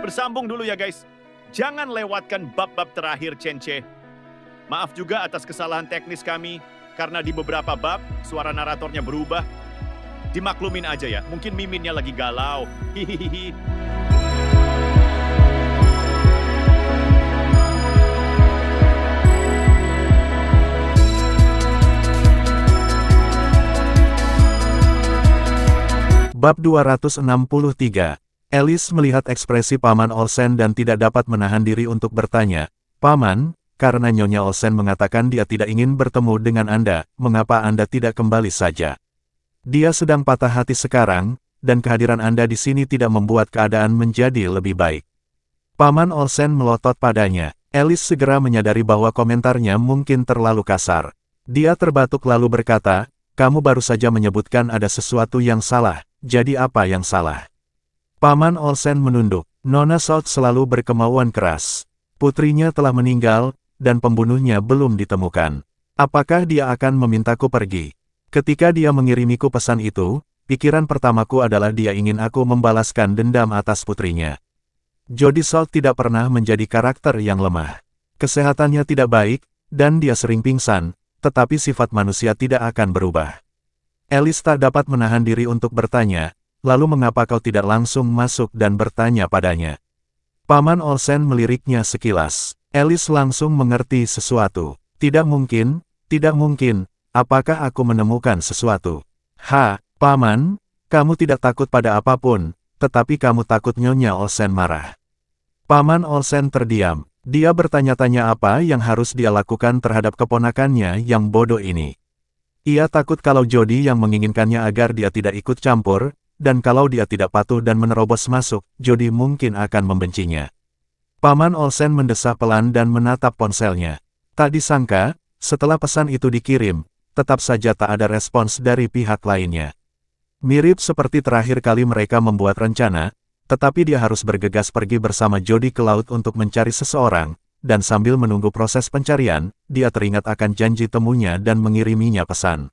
bersambung dulu ya guys. Jangan lewatkan bab-bab terakhir Cence. Maaf juga atas kesalahan teknis kami, karena di beberapa bab suara naratornya berubah. Dimaklumin aja ya, mungkin miminnya lagi galau. Hihihi. Bab 263. Alice melihat ekspresi Paman Olsen dan tidak dapat menahan diri untuk bertanya, "Paman, karena Nyonya Olsen mengatakan dia tidak ingin bertemu dengan Anda, mengapa Anda tidak kembali saja? Dia sedang patah hati sekarang, dan kehadiran Anda di sini tidak membuat keadaan menjadi lebih baik." Paman Olsen melotot padanya. Alice segera menyadari bahwa komentarnya mungkin terlalu kasar. Dia terbatuk lalu berkata, "Kamu baru saja menyebutkan ada sesuatu yang salah. Jadi apa yang salah?" Paman Olsen menunduk. Nona Salt selalu berkemauan keras. Putrinya telah meninggal, dan pembunuhnya belum ditemukan. Apakah dia akan memintaku pergi? Ketika dia mengirimiku pesan itu, pikiran pertamaku adalah dia ingin aku membalaskan dendam atas putrinya. Jodie Salt tidak pernah menjadi karakter yang lemah. Kesehatannya tidak baik, dan dia sering pingsan, tetapi sifat manusia tidak akan berubah. Alice tak dapat menahan diri untuk bertanya, "Lalu mengapa kau tidak langsung masuk dan bertanya padanya?" Paman Olsen meliriknya sekilas. Alice langsung mengerti sesuatu. "Tidak mungkin, tidak mungkin. Apakah aku menemukan sesuatu?" Paman, kamu tidak takut pada apapun, tetapi kamu takut Nyonya Olsen marah." Paman Olsen terdiam. Dia bertanya-tanya apa yang harus dia lakukan terhadap keponakannya yang bodoh ini. Ia takut kalau Jodie yang menginginkannya agar dia tidak ikut campur, dan kalau dia tidak patuh dan menerobos masuk, Jodie mungkin akan membencinya. Paman Olsen mendesah pelan dan menatap ponselnya. Tak disangka, setelah pesan itu dikirim, tetap saja tak ada respons dari pihak lainnya. Mirip seperti terakhir kali mereka membuat rencana, tetapi dia harus bergegas pergi bersama Jodie ke laut untuk mencari seseorang, dan sambil menunggu proses pencarian, dia teringat akan janji temunya dan mengiriminya pesan.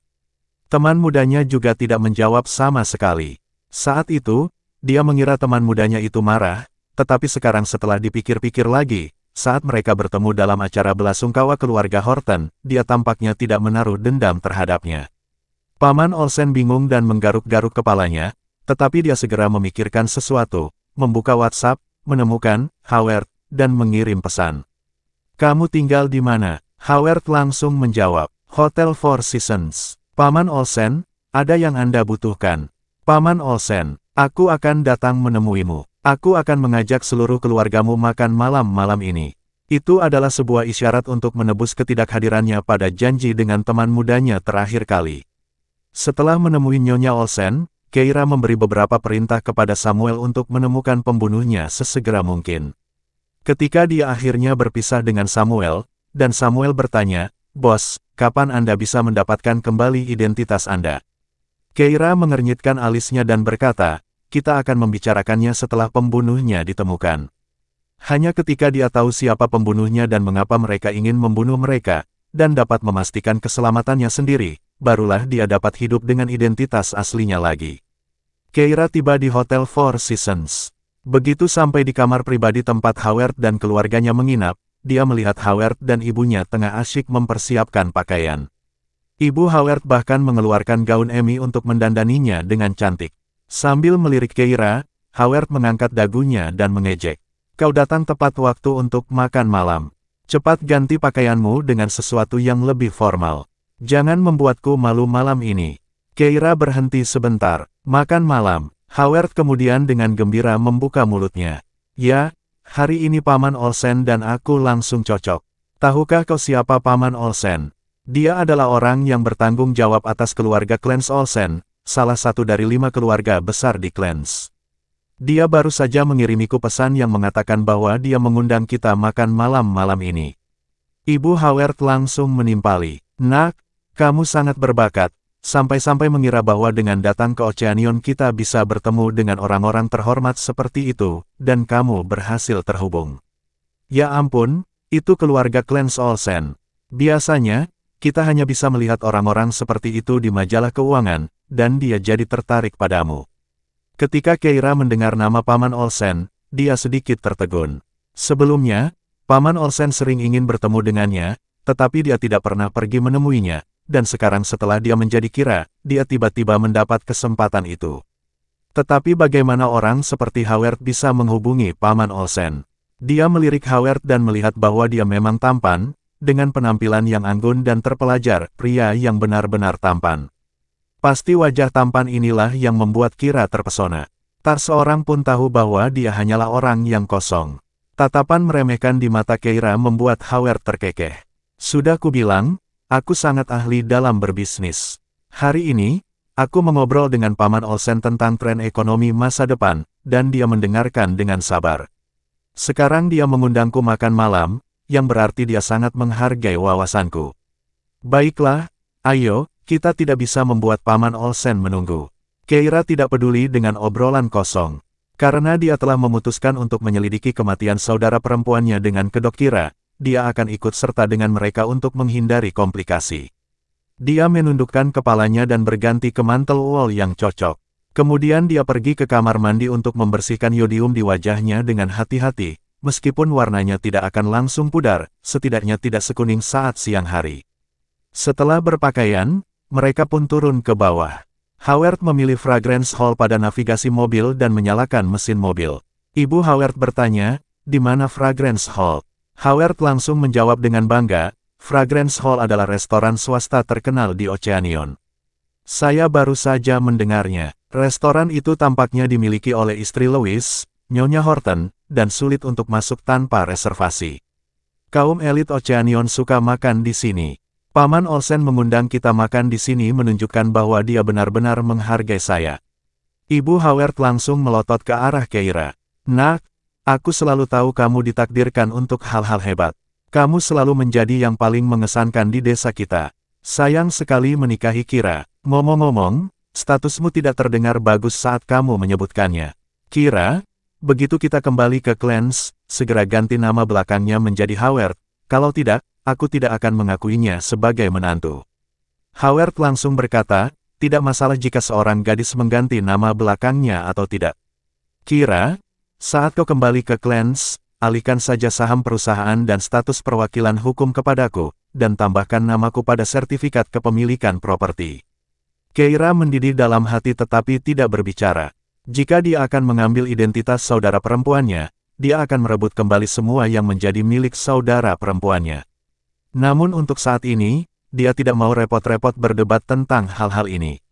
Teman mudanya juga tidak menjawab sama sekali. Saat itu, dia mengira teman mudanya itu marah, tetapi sekarang setelah dipikir-pikir lagi, saat mereka bertemu dalam acara belasungkawa keluarga Horton, dia tampaknya tidak menaruh dendam terhadapnya. Paman Olsen bingung dan menggaruk-garuk kepalanya, tetapi dia segera memikirkan sesuatu, membuka WhatsApp, menemukan Howard, dan mengirim pesan. "Kamu tinggal di mana?" Howard langsung menjawab, "Hotel Four Seasons." "Paman Olsen, ada yang Anda butuhkan." "Paman Olsen, aku akan datang menemuimu. Aku akan mengajak seluruh keluargamu makan malam ini." Itu adalah sebuah isyarat untuk menebus ketidakhadirannya pada janji dengan teman mudanya terakhir kali. Setelah menemui Nyonya Olsen, Keira memberi beberapa perintah kepada Samuel untuk menemukan pembunuhnya sesegera mungkin. Ketika dia akhirnya berpisah dengan Samuel, dan Samuel bertanya, "Bos, kapan Anda bisa mendapatkan kembali identitas Anda?" Keira mengernyitkan alisnya dan berkata, "Kita akan membicarakannya setelah pembunuhnya ditemukan." Hanya ketika dia tahu siapa pembunuhnya dan mengapa mereka ingin membunuh mereka, dan dapat memastikan keselamatannya sendiri, barulah dia dapat hidup dengan identitas aslinya lagi. Keira tiba di Hotel Four Seasons. Begitu sampai di kamar pribadi tempat Howard dan keluarganya menginap, dia melihat Howard dan ibunya tengah asyik mempersiapkan pakaian. Ibu Howard bahkan mengeluarkan gaun Emmy untuk mendandaninya dengan cantik. Sambil melirik Keira, Howard mengangkat dagunya dan mengejek. "Kau datang tepat waktu untuk makan malam. Cepat ganti pakaianmu dengan sesuatu yang lebih formal. Jangan membuatku malu malam ini." Keira berhenti sebentar. "Makan malam." Howard kemudian dengan gembira membuka mulutnya. "Ya, hari ini Paman Olsen dan aku langsung cocok. Tahukah kau siapa Paman Olsen? Dia adalah orang yang bertanggung jawab atas keluarga Clans Olsen, salah satu dari 5 keluarga besar di Clans. Dia baru saja mengirimiku pesan yang mengatakan bahwa dia mengundang kita makan malam ini." Ibu Howard langsung menimpali. "Nak, kamu sangat berbakat. Sampai-sampai mengira bahwa dengan datang ke Oceanion kita bisa bertemu dengan orang-orang terhormat seperti itu, dan kamu berhasil terhubung." "Ya ampun, itu keluarga Clans Olsen. Biasanya, kita hanya bisa melihat orang-orang seperti itu di majalah keuangan, dan dia jadi tertarik padamu." Ketika Keira mendengar nama Paman Olsen, dia sedikit tertegun. Sebelumnya, Paman Olsen sering ingin bertemu dengannya, tetapi dia tidak pernah pergi menemuinya, dan sekarang setelah dia menjadi kira, dia tiba-tiba mendapat kesempatan itu. Tetapi bagaimana orang seperti Howard bisa menghubungi Paman Olsen? Dia melirik Howard dan melihat bahwa dia memang tampan, dengan penampilan yang anggun dan terpelajar, pria yang benar-benar tampan. Pasti wajah tampan inilah yang membuat Kira terpesona. Tak seorang pun tahu bahwa dia hanyalah orang yang kosong. Tatapan meremehkan di mata Keira membuat Howard terkekeh. Sudah kubilang, aku sangat ahli dalam berbisnis. Hari ini, aku mengobrol dengan Paman Olsen tentang tren ekonomi masa depan, dan dia mendengarkan dengan sabar. Sekarang dia mengundangku makan malam, yang berarti dia sangat menghargai wawasanku. Baiklah, ayo, kita tidak bisa membuat Paman Olsen menunggu. Keira tidak peduli dengan obrolan kosong. Karena dia telah memutuskan untuk menyelidiki kematian saudara perempuannya dengan kedok Kira, dia akan ikut serta dengan mereka untuk menghindari komplikasi. Dia menundukkan kepalanya dan berganti ke mantel wol yang cocok. Kemudian dia pergi ke kamar mandi untuk membersihkan yodium di wajahnya dengan hati-hati, meskipun warnanya tidak akan langsung pudar, setidaknya tidak sekuning saat siang hari. Setelah berpakaian, mereka pun turun ke bawah. Howard memilih fragrance hall pada navigasi mobil dan menyalakan mesin mobil. Ibu Howard bertanya, di mana fragrance hall? Howard langsung menjawab dengan bangga, fragrance hall adalah restoran swasta terkenal di Oceanion. Saya baru saja mendengarnya. Restoran itu tampaknya dimiliki oleh istri Louis, Nyonya Horton, dan sulit untuk masuk tanpa reservasi. Kaum elit Oceanion suka makan di sini. Paman Olsen mengundang kita makan di sini menunjukkan bahwa dia benar-benar menghargai saya. Ibu Howard langsung melotot ke arah Keira. Nak, aku selalu tahu kamu ditakdirkan untuk hal-hal hebat. Kamu selalu menjadi yang paling mengesankan di desa kita. Sayang sekali menikahi Kira. Ngomong-ngomong, statusmu tidak terdengar bagus saat kamu menyebutkannya. Kira, begitu kita kembali ke Clans, segera ganti nama belakangnya menjadi Howard. Kalau tidak, aku tidak akan mengakuinya sebagai menantu. Howard langsung berkata, tidak masalah jika seorang gadis mengganti nama belakangnya atau tidak. Kira, saat kau kembali ke Clans, alihkan saja saham perusahaan dan status perwakilan hukum kepadaku, dan tambahkan namaku pada sertifikat kepemilikan properti. Keira mendidih dalam hati tetapi tidak berbicara. Jika dia akan mengambil identitas saudara perempuannya, dia akan merebut kembali semua yang menjadi milik saudara perempuannya. Namun untuk saat ini, dia tidak mau repot-repot berdebat tentang hal-hal ini.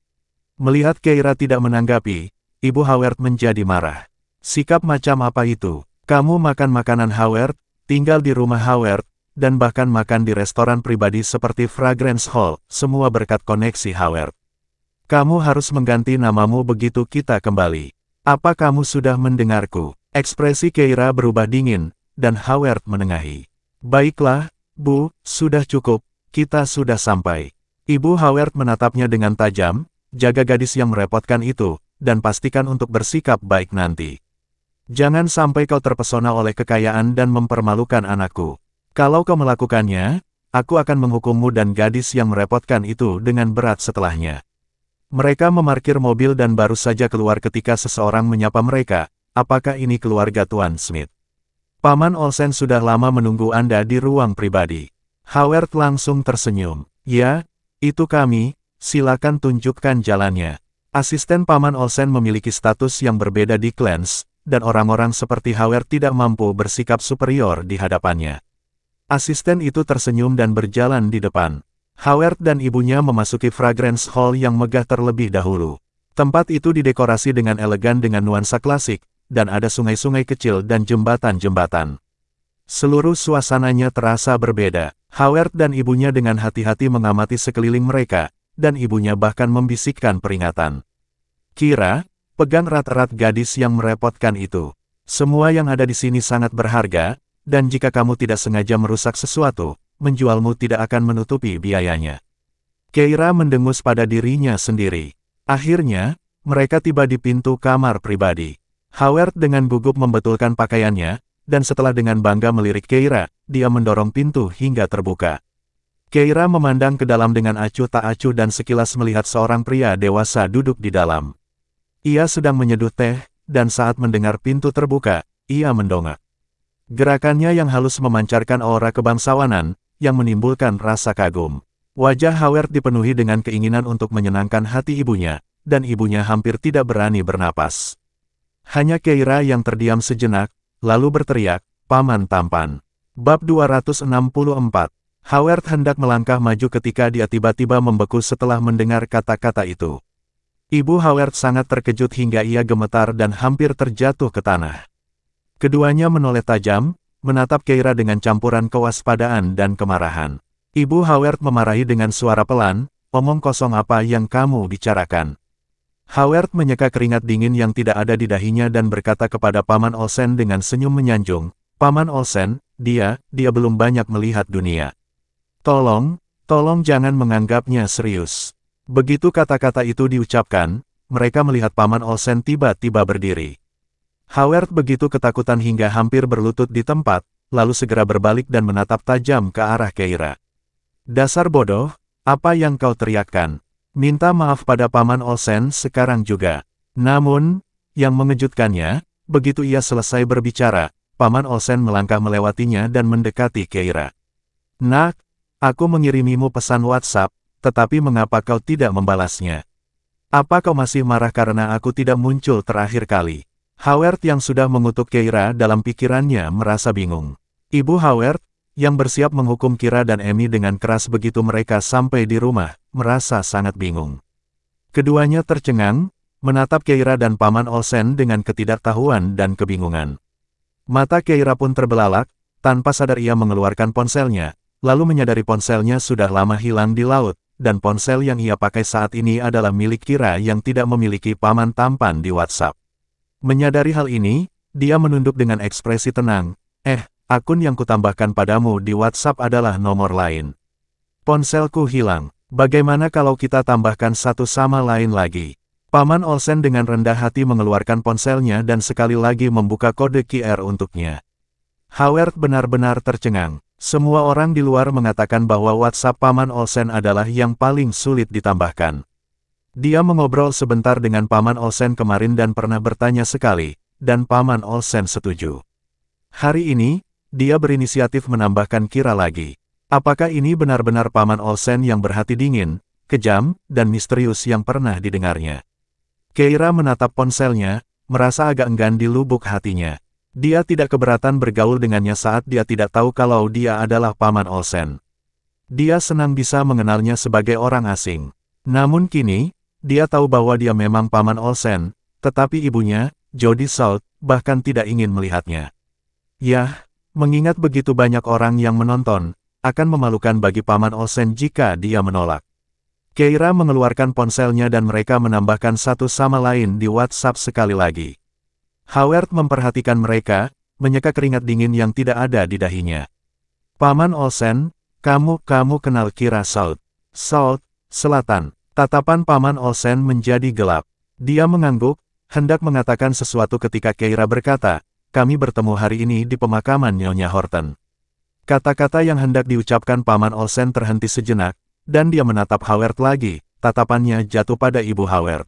Melihat Keira tidak menanggapi, Ibu Howard menjadi marah. Sikap macam apa itu? Kamu makan makanan Howard, tinggal di rumah Howard, dan bahkan makan di restoran pribadi seperti Fragrance Hall, semua berkat koneksi Howard. Kamu harus mengganti namamu begitu kita kembali. Apa kamu sudah mendengarku? Ekspresi Keira berubah dingin, dan Howard menengahi. Baiklah, Bu, sudah cukup, kita sudah sampai. Ibu Howard menatapnya dengan tajam, jaga gadis yang merepotkan itu, dan pastikan untuk bersikap baik nanti. Jangan sampai kau terpesona oleh kekayaan dan mempermalukan anakku. Kalau kau melakukannya, aku akan menghukummu dan gadis yang merepotkan itu dengan berat setelahnya. Mereka memarkir mobil dan baru saja keluar ketika seseorang menyapa mereka, apakah ini keluarga Tuan Smith? Paman Olsen sudah lama menunggu Anda di ruang pribadi. Howard langsung tersenyum. Ya, itu kami, silakan tunjukkan jalannya. Asisten Paman Olsen memiliki status yang berbeda di Clans, dan orang-orang seperti Howard tidak mampu bersikap superior di hadapannya. Asisten itu tersenyum dan berjalan di depan. Howard dan ibunya memasuki Fragrance Hall yang megah terlebih dahulu. Tempat itu didekorasi dengan elegan dengan nuansa klasik, dan ada sungai-sungai kecil dan jembatan-jembatan. Seluruh suasananya terasa berbeda. Howard dan ibunya dengan hati-hati mengamati sekeliling mereka, dan ibunya bahkan membisikkan peringatan. Kira, pegang erat-erat gadis yang merepotkan itu. Semua yang ada di sini sangat berharga, dan jika kamu tidak sengaja merusak sesuatu, menjualmu tidak akan menutupi biayanya. Keira mendengus pada dirinya sendiri. Akhirnya, mereka tiba di pintu kamar pribadi. Howard dengan gugup membetulkan pakaiannya, dan setelah dengan bangga melirik Keira, dia mendorong pintu hingga terbuka. Keira memandang ke dalam dengan acuh tak acuh dan sekilas melihat seorang pria dewasa duduk di dalam. Ia sedang menyeduh teh, dan saat mendengar pintu terbuka, ia mendongak. Gerakannya yang halus memancarkan aura kebangsawanan, yang menimbulkan rasa kagum. Wajah Howard dipenuhi dengan keinginan untuk menyenangkan hati ibunya, dan ibunya hampir tidak berani bernapas. Hanya Keira yang terdiam sejenak, lalu berteriak, "Paman tampan." Bab 264. Howard hendak melangkah maju ketika dia tiba-tiba membeku setelah mendengar kata-kata itu. Ibu Howard sangat terkejut hingga ia gemetar dan hampir terjatuh ke tanah. Keduanya menoleh tajam, menatap Keira dengan campuran kewaspadaan dan kemarahan. Ibu Howard memarahi dengan suara pelan, "Omong kosong apa yang kamu bicarakan?" Howard menyeka keringat dingin yang tidak ada di dahinya dan berkata kepada Paman Olsen dengan senyum menyanjung, "Paman Olsen, dia belum banyak melihat dunia. Tolong jangan menganggapnya serius." Begitu kata-kata itu diucapkan, mereka melihat Paman Olsen tiba-tiba berdiri. Howard begitu ketakutan hingga hampir berlutut di tempat, lalu segera berbalik dan menatap tajam ke arah Keira. "Dasar bodoh, apa yang kau teriakkan? Minta maaf pada Paman Olsen sekarang juga." Namun, yang mengejutkannya, begitu ia selesai berbicara, Paman Olsen melangkah melewatinya dan mendekati Keira. "Nak, aku mengirimimu pesan WhatsApp, tetapi mengapa kau tidak membalasnya? Apa kau masih marah karena aku tidak muncul terakhir kali?" Howard yang sudah mengutuk Keira dalam pikirannya merasa bingung. Ibu Howard, yang bersiap menghukum Kira dan Amy dengan keras begitu mereka sampai di rumah, merasa sangat bingung. Keduanya tercengang, menatap Keira dan Paman Olsen dengan ketidaktahuan dan kebingungan. Mata Keira pun terbelalak, tanpa sadar ia mengeluarkan ponselnya, lalu menyadari ponselnya sudah lama hilang di laut, dan ponsel yang ia pakai saat ini adalah milik Kira yang tidak memiliki paman tampan di WhatsApp. Menyadari hal ini, dia menunduk dengan ekspresi tenang, akun yang kutambahkan padamu di WhatsApp adalah nomor lain. Ponselku hilang, bagaimana kalau kita tambahkan satu sama lain lagi?" Paman Olsen dengan rendah hati mengeluarkan ponselnya dan sekali lagi membuka kode QR untuknya. Howard benar-benar tercengang. Semua orang di luar mengatakan bahwa WhatsApp Paman Olsen adalah yang paling sulit ditambahkan. Dia mengobrol sebentar dengan Paman Olsen kemarin dan pernah bertanya sekali, dan Paman Olsen setuju. Hari ini, dia berinisiatif menambahkan Kira lagi. Apakah ini benar-benar Paman Olsen yang berhati dingin, kejam, dan misterius yang pernah didengarnya? Keira menatap ponselnya, merasa agak enggan di lubuk hatinya. Dia tidak keberatan bergaul dengannya saat dia tidak tahu kalau dia adalah Paman Olsen. Dia senang bisa mengenalnya sebagai orang asing. Namun kini, dia tahu bahwa dia memang Paman Olsen, tetapi ibunya, Jodie Salt, bahkan tidak ingin melihatnya. Yah, mengingat begitu banyak orang yang menonton, akan memalukan bagi Paman Olsen jika dia menolak. Keira mengeluarkan ponselnya dan mereka menambahkan satu sama lain di WhatsApp sekali lagi. Howard memperhatikan mereka, menyeka keringat dingin yang tidak ada di dahinya. "Paman Olsen, kamu kenal Kira Salt?" "Salt, Selatan." Tatapan Paman Olsen menjadi gelap. Dia mengangguk, hendak mengatakan sesuatu ketika Keira berkata, "Kami bertemu hari ini di pemakaman Nyonya Horton." Kata-kata yang hendak diucapkan Paman Olsen terhenti sejenak, dan dia menatap Howard lagi, tatapannya jatuh pada Ibu Howard.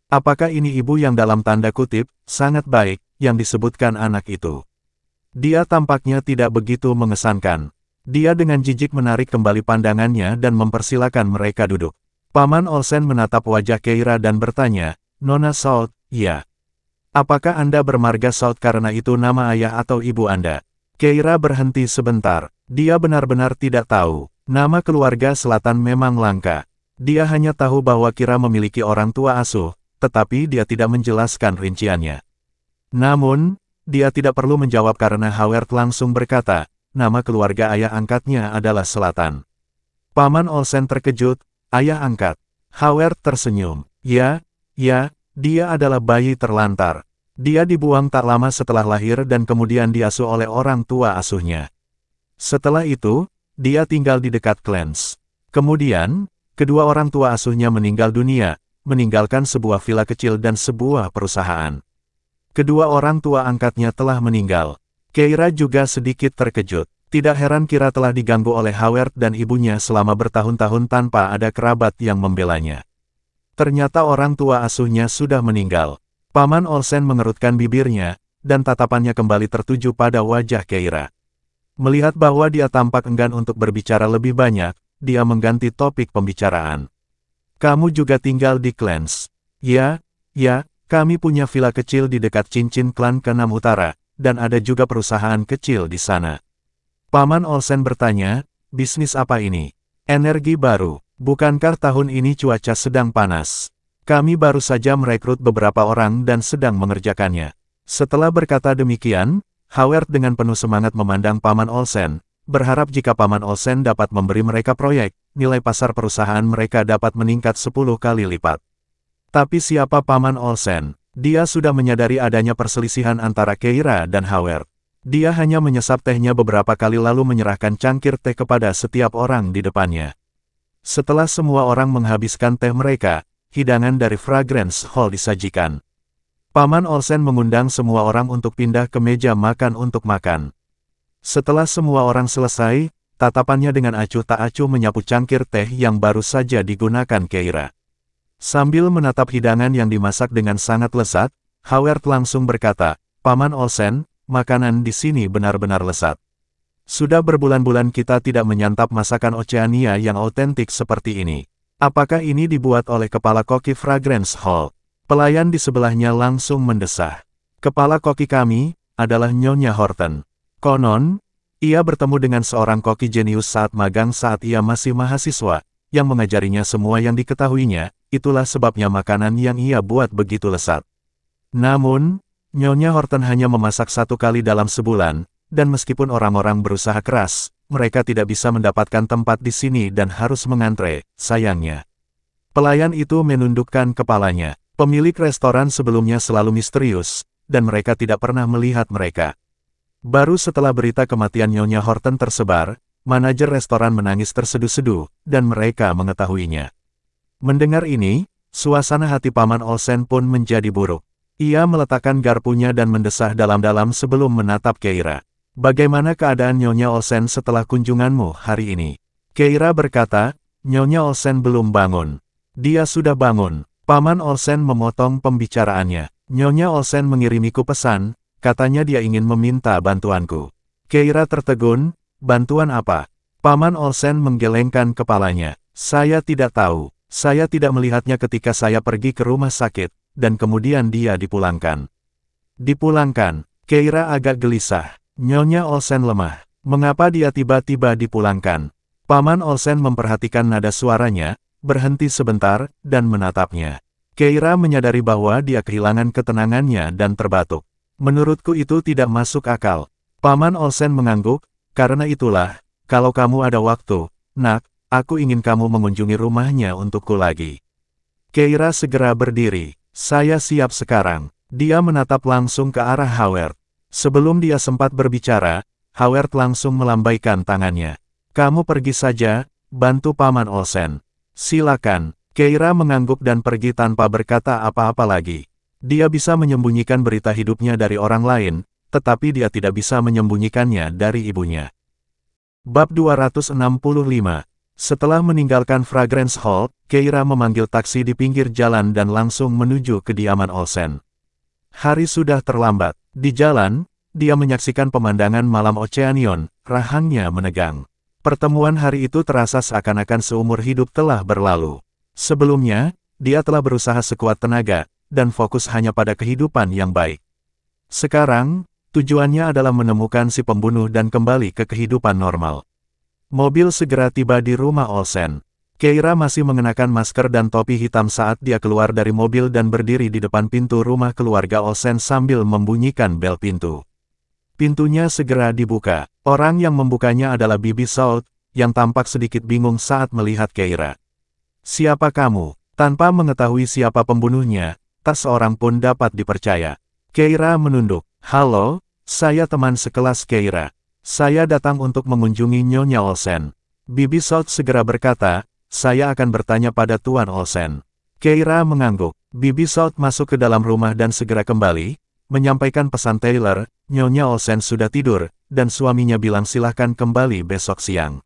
Apakah ini ibu yang dalam tanda kutip, sangat baik, yang disebutkan anak itu? Dia tampaknya tidak begitu mengesankan. Dia dengan jijik menarik kembali pandangannya dan mempersilakan mereka duduk. Paman Olsen menatap wajah Keira dan bertanya, "Nona Salt, ya. Apakah Anda bermarga Salt karena itu nama ayah atau ibu Anda?" Keira berhenti sebentar. Dia benar-benar tidak tahu. Nama keluarga Selatan memang langka. Dia hanya tahu bahwa Kira memiliki orang tua asuh, tetapi dia tidak menjelaskan rinciannya. Namun, dia tidak perlu menjawab karena Howard langsung berkata, nama keluarga ayah angkatnya adalah Selatan. Paman Olsen terkejut. "Ayah angkat." Howard tersenyum. Ya, dia adalah bayi terlantar. Dia dibuang tak lama setelah lahir dan kemudian diasuh oleh orang tua asuhnya. Setelah itu, dia tinggal di dekat Clarence. Kemudian, kedua orang tua asuhnya meninggal dunia, meninggalkan sebuah villa kecil dan sebuah perusahaan. Kedua orang tua angkatnya telah meninggal. Keira juga sedikit terkejut. Tidak heran Kira telah diganggu oleh Howard dan ibunya selama bertahun-tahun tanpa ada kerabat yang membelanya. Ternyata orang tua asuhnya sudah meninggal. Paman Olsen mengerutkan bibirnya, dan tatapannya kembali tertuju pada wajah Keira. Melihat bahwa dia tampak enggan untuk berbicara lebih banyak, dia mengganti topik pembicaraan. Kamu juga tinggal di Clans? Ya, kami punya villa kecil di dekat cincin klan ke-6 Utara, dan ada juga perusahaan kecil di sana. Paman Olsen bertanya, bisnis apa ini? Energi baru. Bukankah tahun ini cuaca sedang panas? Kami baru saja merekrut beberapa orang dan sedang mengerjakannya. Setelah berkata demikian, Howard dengan penuh semangat memandang Paman Olsen, berharap jika Paman Olsen dapat memberi mereka proyek, nilai pasar perusahaan mereka dapat meningkat 10 kali lipat. Tapi siapa Paman Olsen? Dia sudah menyadari adanya perselisihan antara Keira dan Howard. Dia hanya menyesap tehnya beberapa kali lalu menyerahkan cangkir teh kepada setiap orang di depannya. Setelah semua orang menghabiskan teh mereka, hidangan dari Fragrance Hall disajikan. Paman Olsen mengundang semua orang untuk pindah ke meja makan untuk makan. Setelah semua orang selesai, tatapannya dengan acuh tak acuh menyapu cangkir teh yang baru saja digunakan Keira. Sambil menatap hidangan yang dimasak dengan sangat lezat, Howard langsung berkata, Paman Olsen, makanan di sini benar-benar lezat. Sudah berbulan-bulan kita tidak menyantap masakan Oceania yang otentik seperti ini. Apakah ini dibuat oleh kepala koki Fragrance Hall? Pelayan di sebelahnya langsung mendesah. Kepala koki kami adalah Nyonya Horton. Konon, ia bertemu dengan seorang koki jenius saat magang saat ia masih mahasiswa, yang mengajarinya semua yang diketahuinya, itulah sebabnya makanan yang ia buat begitu lezat. Namun, Nyonya Horton hanya memasak 1 kali dalam sebulan, dan meskipun orang-orang berusaha keras, mereka tidak bisa mendapatkan tempat di sini dan harus mengantre, sayangnya. Pelayan itu menundukkan kepalanya. Pemilik restoran sebelumnya selalu misterius, dan mereka tidak pernah melihat mereka. Baru setelah berita kematian Nyonya Horton tersebar, manajer restoran menangis terseduh-seduh, dan mereka mengetahuinya. Mendengar ini, suasana hati Paman Olsen pun menjadi buruk. Ia meletakkan garpunya dan mendesah dalam-dalam sebelum menatap Keira. Bagaimana keadaan Nyonya Olsen setelah kunjunganmu hari ini? Keira berkata, Nyonya Olsen belum bangun. Dia sudah bangun. Paman Olsen memotong pembicaraannya. Nyonya Olsen mengirimiku pesan, katanya dia ingin meminta bantuanku. Keira tertegun, bantuan apa? Paman Olsen menggelengkan kepalanya. Saya tidak tahu. Saya tidak melihatnya ketika saya pergi ke rumah sakit, dan kemudian dia dipulangkan. Dipulangkan. Keira agak gelisah. Nyonya Olsen lemah. Mengapa dia tiba-tiba dipulangkan? Paman Olsen memperhatikan nada suaranya, berhenti sebentar, dan menatapnya. Keira menyadari bahwa dia kehilangan ketenangannya dan terbatuk. Menurutku itu tidak masuk akal. Paman Olsen mengangguk, karena itulah, kalau kamu ada waktu, nak, aku ingin kamu mengunjungi rumahnya untukku lagi. Keira segera berdiri. Saya siap sekarang. Dia menatap langsung ke arah Howard. Sebelum dia sempat berbicara, Howard langsung melambaikan tangannya. Kamu pergi saja, bantu Paman Olsen. Silakan. Keira mengangguk dan pergi tanpa berkata apa-apa lagi. Dia bisa menyembunyikan berita hidupnya dari orang lain, tetapi dia tidak bisa menyembunyikannya dari ibunya. Bab 265. Setelah meninggalkan Fragrance Hall, Keira memanggil taksi di pinggir jalan dan langsung menuju kediaman Olsen. Hari sudah terlambat. Di jalan, dia menyaksikan pemandangan malam Oceanion, rahangnya menegang. Pertemuan hari itu terasa seakan-akan seumur hidup telah berlalu. Sebelumnya, dia telah berusaha sekuat tenaga, dan fokus hanya pada kehidupan yang baik. Sekarang, tujuannya adalah menemukan si pembunuh dan kembali ke kehidupan normal. Mobil segera tiba di rumah Olsen. Keira masih mengenakan masker dan topi hitam saat dia keluar dari mobil dan berdiri di depan pintu rumah keluarga Olsen sambil membunyikan bel pintu. Pintunya segera dibuka. Orang yang membukanya adalah Bibi Salt, yang tampak sedikit bingung saat melihat Keira. Siapa kamu? Tanpa mengetahui siapa pembunuhnya, tak seorang pun dapat dipercaya. Keira menunduk. Halo, saya teman sekelas Keira. Saya datang untuk mengunjungi Nyonya Olsen. Bibi Salt segera berkata, saya akan bertanya pada Tuan Olsen. Keira mengangguk. Bibi Salt masuk ke dalam rumah dan segera kembali, menyampaikan pesan Taylor, Nyonya Olsen sudah tidur, dan suaminya bilang silahkan kembali besok siang.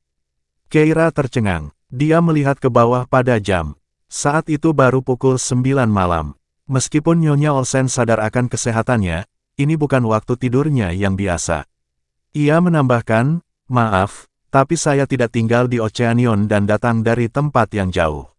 Keira tercengang. Dia melihat ke bawah pada jam. Saat itu baru pukul 9 malam. Meskipun Nyonya Olsen sadar akan kesehatannya, ini bukan waktu tidurnya yang biasa. Ia menambahkan, maaf, tapi saya tidak tinggal di Oceanion dan datang dari tempat yang jauh.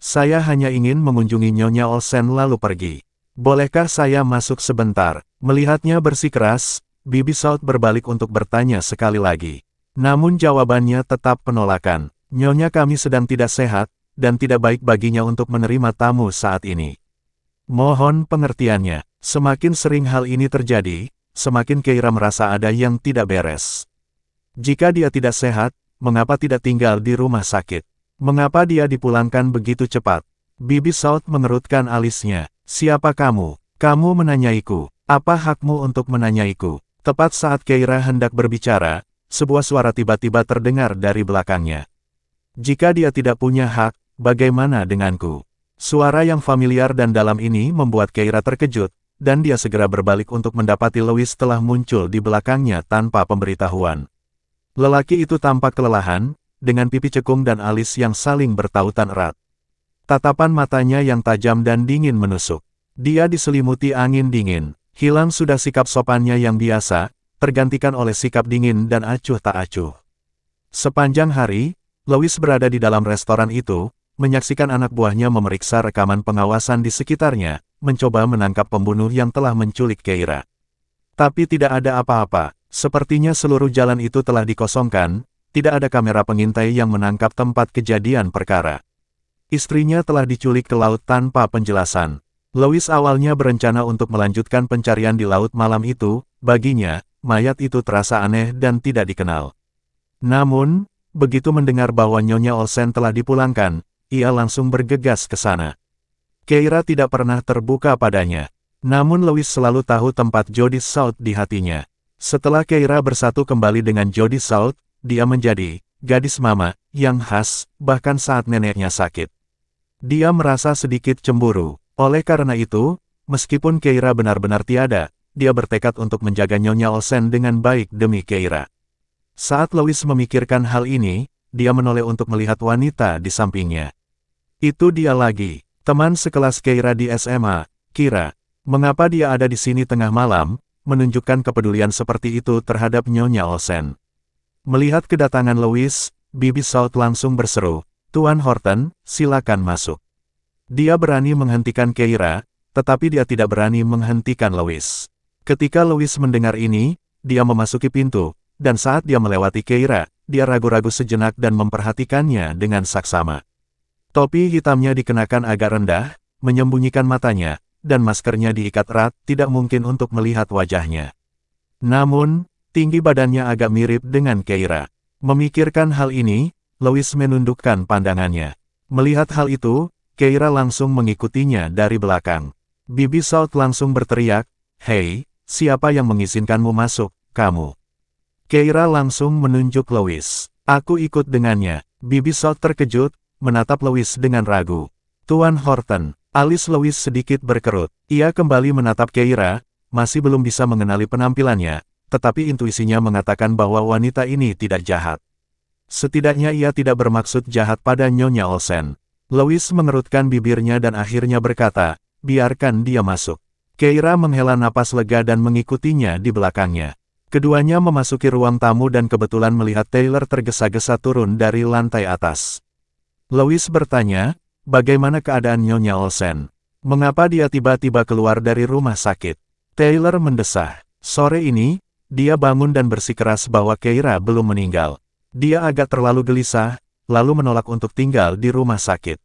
Saya hanya ingin mengunjungi Nyonya Olsen lalu pergi. Bolehkah saya masuk sebentar? Melihatnya bersikeras, Bibi Salt berbalik untuk bertanya sekali lagi. Namun jawabannya tetap penolakan. Nyonya kami sedang tidak sehat, dan tidak baik baginya untuk menerima tamu saat ini. Mohon pengertiannya, semakin sering hal ini terjadi, semakin Keira merasa ada yang tidak beres. Jika dia tidak sehat, mengapa tidak tinggal di rumah sakit? Mengapa dia dipulangkan begitu cepat? Bibi Salt mengerutkan alisnya. Siapa kamu? Kamu menanyaiku. Apa hakmu untuk menanyaiku? Tepat saat Keira hendak berbicara, sebuah suara tiba-tiba terdengar dari belakangnya. Jika dia tidak punya hak, bagaimana denganku? Suara yang familiar dan dalam ini membuat Keira terkejut, dan dia segera berbalik untuk mendapati Louis telah muncul di belakangnya tanpa pemberitahuan. Lelaki itu tampak kelelahan, dengan pipi cekung dan alis yang saling bertautan erat. Tatapan matanya yang tajam dan dingin menusuk. Dia diselimuti angin dingin. Hilang sudah sikap sopannya yang biasa, tergantikan oleh sikap dingin dan acuh tak acuh. Sepanjang hari, Louis berada di dalam restoran itu, menyaksikan anak buahnya memeriksa rekaman pengawasan di sekitarnya, mencoba menangkap pembunuh yang telah menculik Keira. Tapi tidak ada apa-apa, sepertinya seluruh jalan itu telah dikosongkan, tidak ada kamera pengintai yang menangkap tempat kejadian perkara. Istrinya telah diculik ke laut tanpa penjelasan. Louis awalnya berencana untuk melanjutkan pencarian di laut malam itu, baginya, mayat itu terasa aneh dan tidak dikenal. Namun, begitu mendengar bahwa Nyonya Olsen telah dipulangkan, ia langsung bergegas ke sana. Keira tidak pernah terbuka padanya. Namun Louis selalu tahu tempat Jodie Salt di hatinya. Setelah Keira bersatu kembali dengan Jodie Salt, dia menjadi gadis mama yang khas, bahkan saat neneknya sakit. Dia merasa sedikit cemburu. Oleh karena itu, meskipun Keira benar-benar tiada, dia bertekad untuk menjaga Nyonya Olsen dengan baik demi Keira. Saat Louis memikirkan hal ini, dia menoleh untuk melihat wanita di sampingnya. Itu dia lagi, teman sekelas Keira di SMA, Kira. Mengapa dia ada di sini tengah malam, menunjukkan kepedulian seperti itu terhadap Nyonya Olsen. Melihat kedatangan Louis, Bibi Salt langsung berseru, Tuan Horton, silakan masuk. Dia berani menghentikan Keira, tetapi dia tidak berani menghentikan Louis. Ketika Louis mendengar ini, dia memasuki pintu, dan saat dia melewati Keira, dia ragu-ragu sejenak dan memperhatikannya dengan saksama. Topi hitamnya dikenakan agak rendah, menyembunyikan matanya, dan maskernya diikat erat, tidak mungkin untuk melihat wajahnya. Namun, tinggi badannya agak mirip dengan Keira. Memikirkan hal ini, Louis menundukkan pandangannya. Melihat hal itu, Keira langsung mengikutinya dari belakang. Bibi Salt langsung berteriak, "Hei, siapa yang mengizinkanmu masuk, kamu?" Keira langsung menunjuk Louis. "Aku ikut dengannya." Bibi Salt terkejut, menatap Louis dengan ragu. "Tuan Horton." Alis Louis sedikit berkerut. Ia kembali menatap Keira, masih belum bisa mengenali penampilannya, tetapi intuisinya mengatakan bahwa wanita ini tidak jahat. Setidaknya ia tidak bermaksud jahat pada Nyonya Olsen. Louis mengerutkan bibirnya dan akhirnya berkata, "Biarkan dia masuk." Keira menghela napas lega dan mengikutinya di belakangnya. Keduanya memasuki ruang tamu dan kebetulan melihat Taylor tergesa-gesa turun dari lantai atas. Louis bertanya, bagaimana keadaan Nyonya Olsen? Mengapa dia tiba-tiba keluar dari rumah sakit? Taylor mendesah. Sore ini, dia bangun dan bersikeras bahwa Keira belum meninggal. Dia agak terlalu gelisah, lalu menolak untuk tinggal di rumah sakit.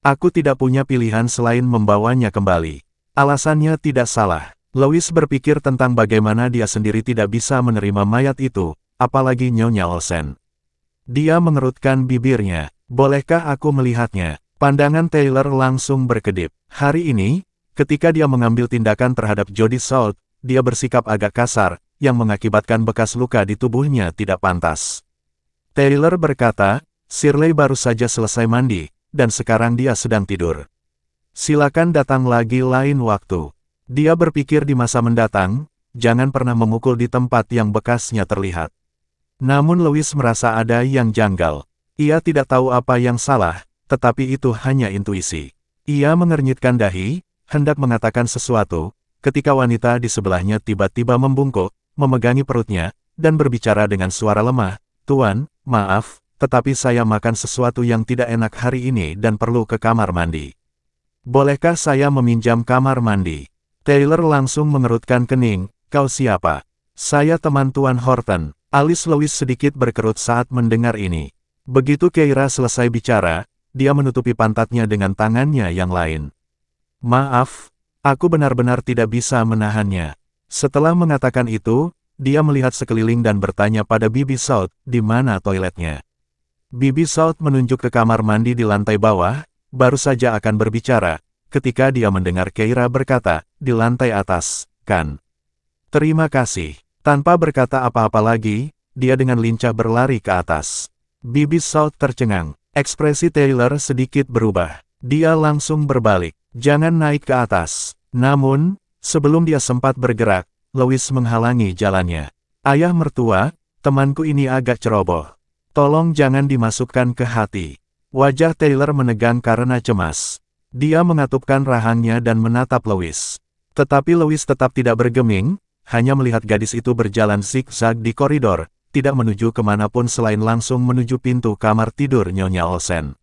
"Aku tidak punya pilihan selain membawanya kembali." Alasannya tidak salah. Louis berpikir tentang bagaimana dia sendiri tidak bisa menerima mayat itu, apalagi Nyonya Olsen. Dia mengerutkan bibirnya. "Bolehkah aku melihatnya?" Pandangan Taylor langsung berkedip. Hari ini, ketika dia mengambil tindakan terhadap Jodie Salt, dia bersikap agak kasar, yang mengakibatkan bekas luka di tubuhnya tidak pantas. Taylor berkata, "Shirley baru saja selesai mandi, dan sekarang dia sedang tidur. Silakan datang lagi lain waktu." Dia berpikir di masa mendatang, jangan pernah memukul di tempat yang bekasnya terlihat. Namun Louis merasa ada yang janggal. Ia tidak tahu apa yang salah, tetapi itu hanya intuisi. Ia mengernyitkan dahi, hendak mengatakan sesuatu, ketika wanita di sebelahnya tiba-tiba membungkuk, memegangi perutnya, dan berbicara dengan suara lemah, "Tuan, maaf, tetapi saya makan sesuatu yang tidak enak hari ini dan perlu ke kamar mandi. Bolehkah saya meminjam kamar mandi?" Taylor langsung mengerutkan kening, "Kau siapa?" "Saya teman Tuan Horton." Alis Louis sedikit berkerut saat mendengar ini. Begitu Keira selesai bicara, dia menutupi pantatnya dengan tangannya yang lain. "Maaf, aku benar-benar tidak bisa menahannya." Setelah mengatakan itu, dia melihat sekeliling dan bertanya pada Bibi South, "Di mana toiletnya?" Bibi South menunjuk ke kamar mandi di lantai bawah, baru saja akan berbicara, ketika dia mendengar Keira berkata, "Di lantai atas, kan?" "Terima kasih." Tanpa berkata apa-apa lagi, dia dengan lincah berlari ke atas. Bibi South tercengang. Ekspresi Taylor sedikit berubah. Dia langsung berbalik. "Jangan naik ke atas." Namun, sebelum dia sempat bergerak, Louis menghalangi jalannya. "Ayah mertua, temanku ini agak ceroboh. Tolong jangan dimasukkan ke hati." Wajah Taylor menegang karena cemas. Dia mengatupkan rahangnya dan menatap Louis. Tetapi Louis tetap tidak bergeming, hanya melihat gadis itu berjalan zigzag di koridor, tidak menuju kemanapun selain langsung menuju pintu kamar tidur Nyonya Olsen.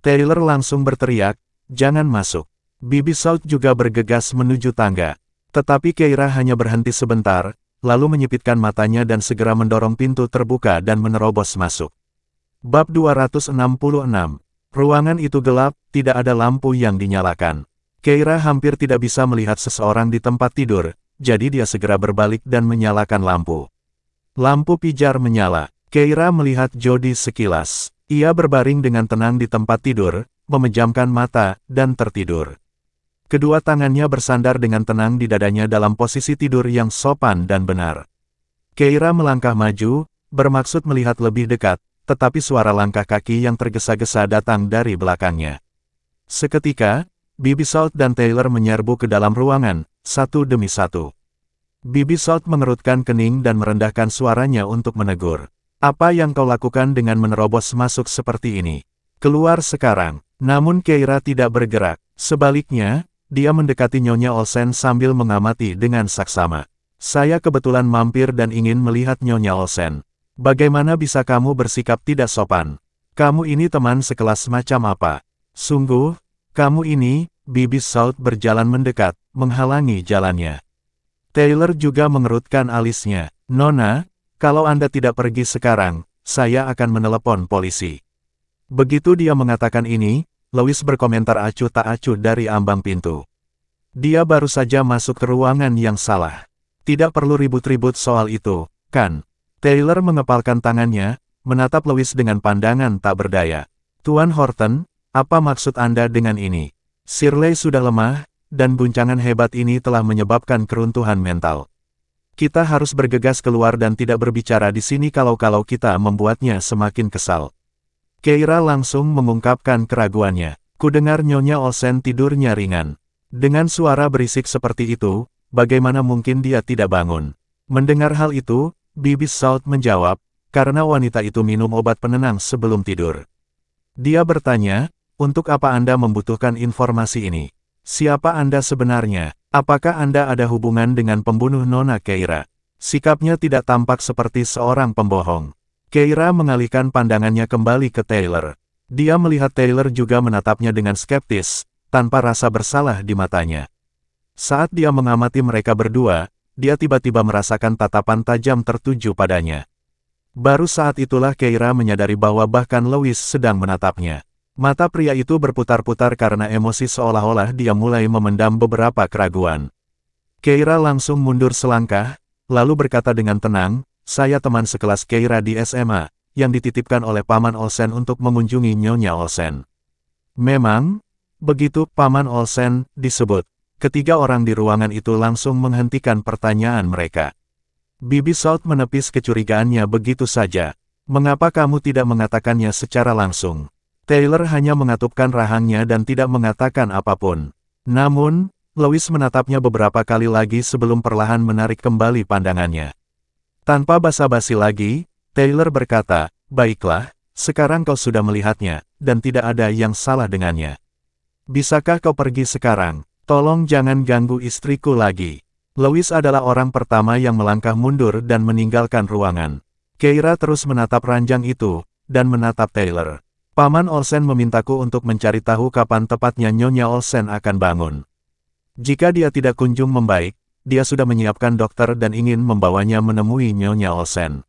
Taylor langsung berteriak, "Jangan masuk." Bibi South juga bergegas menuju tangga. Tetapi Keira hanya berhenti sebentar, lalu menyipitkan matanya dan segera mendorong pintu terbuka dan menerobos masuk. Bab 266. Ruangan itu gelap, tidak ada lampu yang dinyalakan. Keira hampir tidak bisa melihat seseorang di tempat tidur, jadi dia segera berbalik dan menyalakan lampu. Lampu pijar menyala. Keira melihat Jody sekilas. Ia berbaring dengan tenang di tempat tidur, memejamkan mata, dan tertidur. Kedua tangannya bersandar dengan tenang di dadanya dalam posisi tidur yang sopan dan benar. Keira melangkah maju, bermaksud melihat lebih dekat, tetapi suara langkah kaki yang tergesa-gesa datang dari belakangnya. Seketika, Bibi South dan Taylor menyerbu ke dalam ruangan, satu demi satu. Bibi South mengerutkan kening dan merendahkan suaranya untuk menegur. "Apa yang kau lakukan dengan menerobos masuk seperti ini? Keluar sekarang." Namun Keira tidak bergerak. Sebaliknya, dia mendekati Nyonya Olsen sambil mengamati dengan saksama. "Saya kebetulan mampir dan ingin melihat Nyonya Olsen. Bagaimana bisa kamu bersikap tidak sopan? Kamu ini teman sekelas macam apa? Sungguh, kamu ini..." Bibi South berjalan mendekat, menghalangi jalannya. Taylor juga mengerutkan alisnya. "Nona, kalau Anda tidak pergi sekarang, saya akan menelepon polisi." Begitu dia mengatakan ini, Louis berkomentar acuh tak acuh dari ambang pintu. Dia baru saja masuk ke ruangan yang salah. Tidak perlu ribut-ribut soal itu, kan? Taylor mengepalkan tangannya, menatap Louis dengan pandangan tak berdaya. "Tuan Horton, apa maksud Anda dengan ini? Shirley sudah lemah, dan guncangan hebat ini telah menyebabkan keruntuhan mental. Kita harus bergegas keluar dan tidak berbicara di sini kalau-kalau kita membuatnya semakin kesal." Keira langsung mengungkapkan keraguannya. "Kudengar Nyonya Olsen tidurnya ringan." Dengan suara berisik seperti itu, bagaimana mungkin dia tidak bangun? Mendengar hal itu, Bibi South menjawab, "Karena wanita itu minum obat penenang sebelum tidur." Dia bertanya, "Untuk apa Anda membutuhkan informasi ini? Siapa Anda sebenarnya? Apakah Anda ada hubungan dengan pembunuh Nona Keira?" Sikapnya tidak tampak seperti seorang pembohong. Keira mengalihkan pandangannya kembali ke Taylor. Dia melihat Taylor juga menatapnya dengan skeptis, tanpa rasa bersalah di matanya. Saat dia mengamati mereka berdua, dia tiba-tiba merasakan tatapan tajam tertuju padanya. Baru saat itulah Keira menyadari bahwa bahkan Louis sedang menatapnya. Mata pria itu berputar-putar karena emosi seolah-olah dia mulai memendam beberapa keraguan. Keira langsung mundur selangkah, lalu berkata dengan tenang, "Saya teman sekelas Keira di SMA, yang dititipkan oleh Paman Olsen untuk mengunjungi Nyonya Olsen." "Memang, begitu Paman Olsen disebut." Ketiga orang di ruangan itu langsung menghentikan pertanyaan mereka. Bibi South menepis kecurigaannya begitu saja. "Mengapa kamu tidak mengatakannya secara langsung?" Taylor hanya mengatupkan rahangnya dan tidak mengatakan apapun. Namun, Louis menatapnya beberapa kali lagi sebelum perlahan menarik kembali pandangannya. Tanpa basa-basi lagi, Taylor berkata, "Baiklah, sekarang kau sudah melihatnya, dan tidak ada yang salah dengannya. Bisakah kau pergi sekarang?" Tolong jangan ganggu istriku lagi. Louis adalah orang pertama yang melangkah mundur dan meninggalkan ruangan. Keira terus menatap ranjang itu, dan menatap Taylor. Paman Olsen memintaku untuk mencari tahu kapan tepatnya Nyonya Olsen akan bangun. Jika dia tidak kunjung membaik, dia sudah menyiapkan dokter dan ingin membawanya menemui Nyonya Olsen.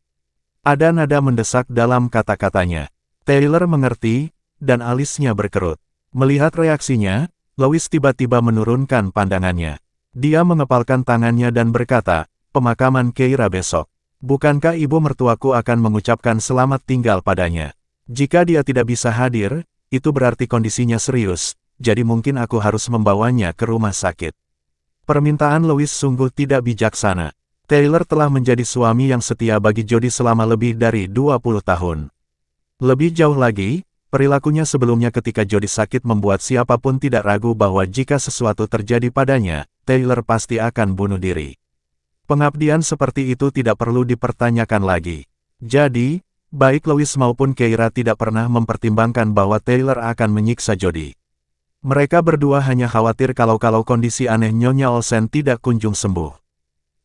Ada nada mendesak dalam kata-katanya. Taylor mengerti, dan alisnya berkerut. Melihat reaksinya, Louis tiba-tiba menurunkan pandangannya. Dia mengepalkan tangannya dan berkata, pemakaman Keira besok. Bukankah ibu mertuaku akan mengucapkan selamat tinggal padanya? Jika dia tidak bisa hadir, itu berarti kondisinya serius, jadi mungkin aku harus membawanya ke rumah sakit. Permintaan Louis sungguh tidak bijaksana. Taylor telah menjadi suami yang setia bagi Jody selama lebih dari 20 tahun. Lebih jauh lagi, perilakunya sebelumnya ketika Jody sakit membuat siapapun tidak ragu bahwa jika sesuatu terjadi padanya, Taylor pasti akan bunuh diri. Pengabdian seperti itu tidak perlu dipertanyakan lagi. Jadi, baik Louis maupun Keira tidak pernah mempertimbangkan bahwa Taylor akan menyiksa Jody. Mereka berdua hanya khawatir kalau kondisi aneh Nyonya Olsen tidak kunjung sembuh.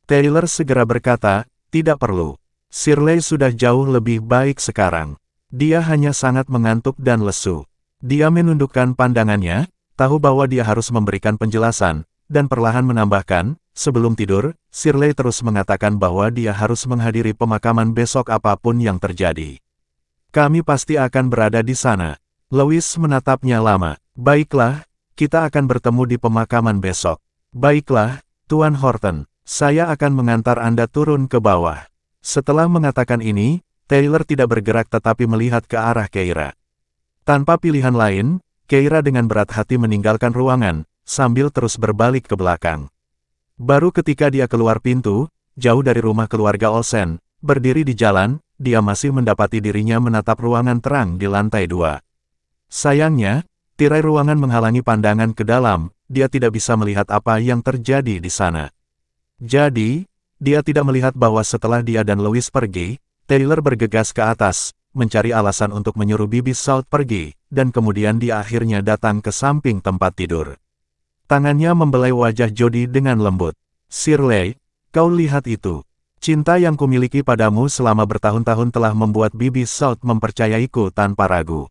Taylor segera berkata, tidak perlu. Shirley sudah jauh lebih baik sekarang. Dia hanya sangat mengantuk dan lesu. Dia menundukkan pandangannya, tahu bahwa dia harus memberikan penjelasan, dan perlahan menambahkan, sebelum tidur, Shirley terus mengatakan bahwa dia harus menghadiri pemakaman besok apapun yang terjadi. Kami pasti akan berada di sana. Louis menatapnya lama. Baiklah, kita akan bertemu di pemakaman besok. Baiklah, Tuan Horton, saya akan mengantar Anda turun ke bawah. Setelah mengatakan ini, Taylor tidak bergerak tetapi melihat ke arah Keira. Tanpa pilihan lain, Keira dengan berat hati meninggalkan ruangan, sambil terus berbalik ke belakang. Baru ketika dia keluar pintu, jauh dari rumah keluarga Olsen, berdiri di jalan, dia masih mendapati dirinya menatap ruangan terang di lantai 2. Sayangnya, tirai ruangan menghalangi pandangan ke dalam, dia tidak bisa melihat apa yang terjadi di sana. Jadi, dia tidak melihat bahwa setelah dia dan Louis pergi, Taylor bergegas ke atas, mencari alasan untuk menyuruh Bibi Salt pergi, dan kemudian dia akhirnya datang ke samping tempat tidur. Tangannya membelai wajah Jody dengan lembut. Shirley, kau lihat itu. Cinta yang kumiliki padamu selama bertahun-tahun telah membuat Bibi Salt mempercayaiku tanpa ragu.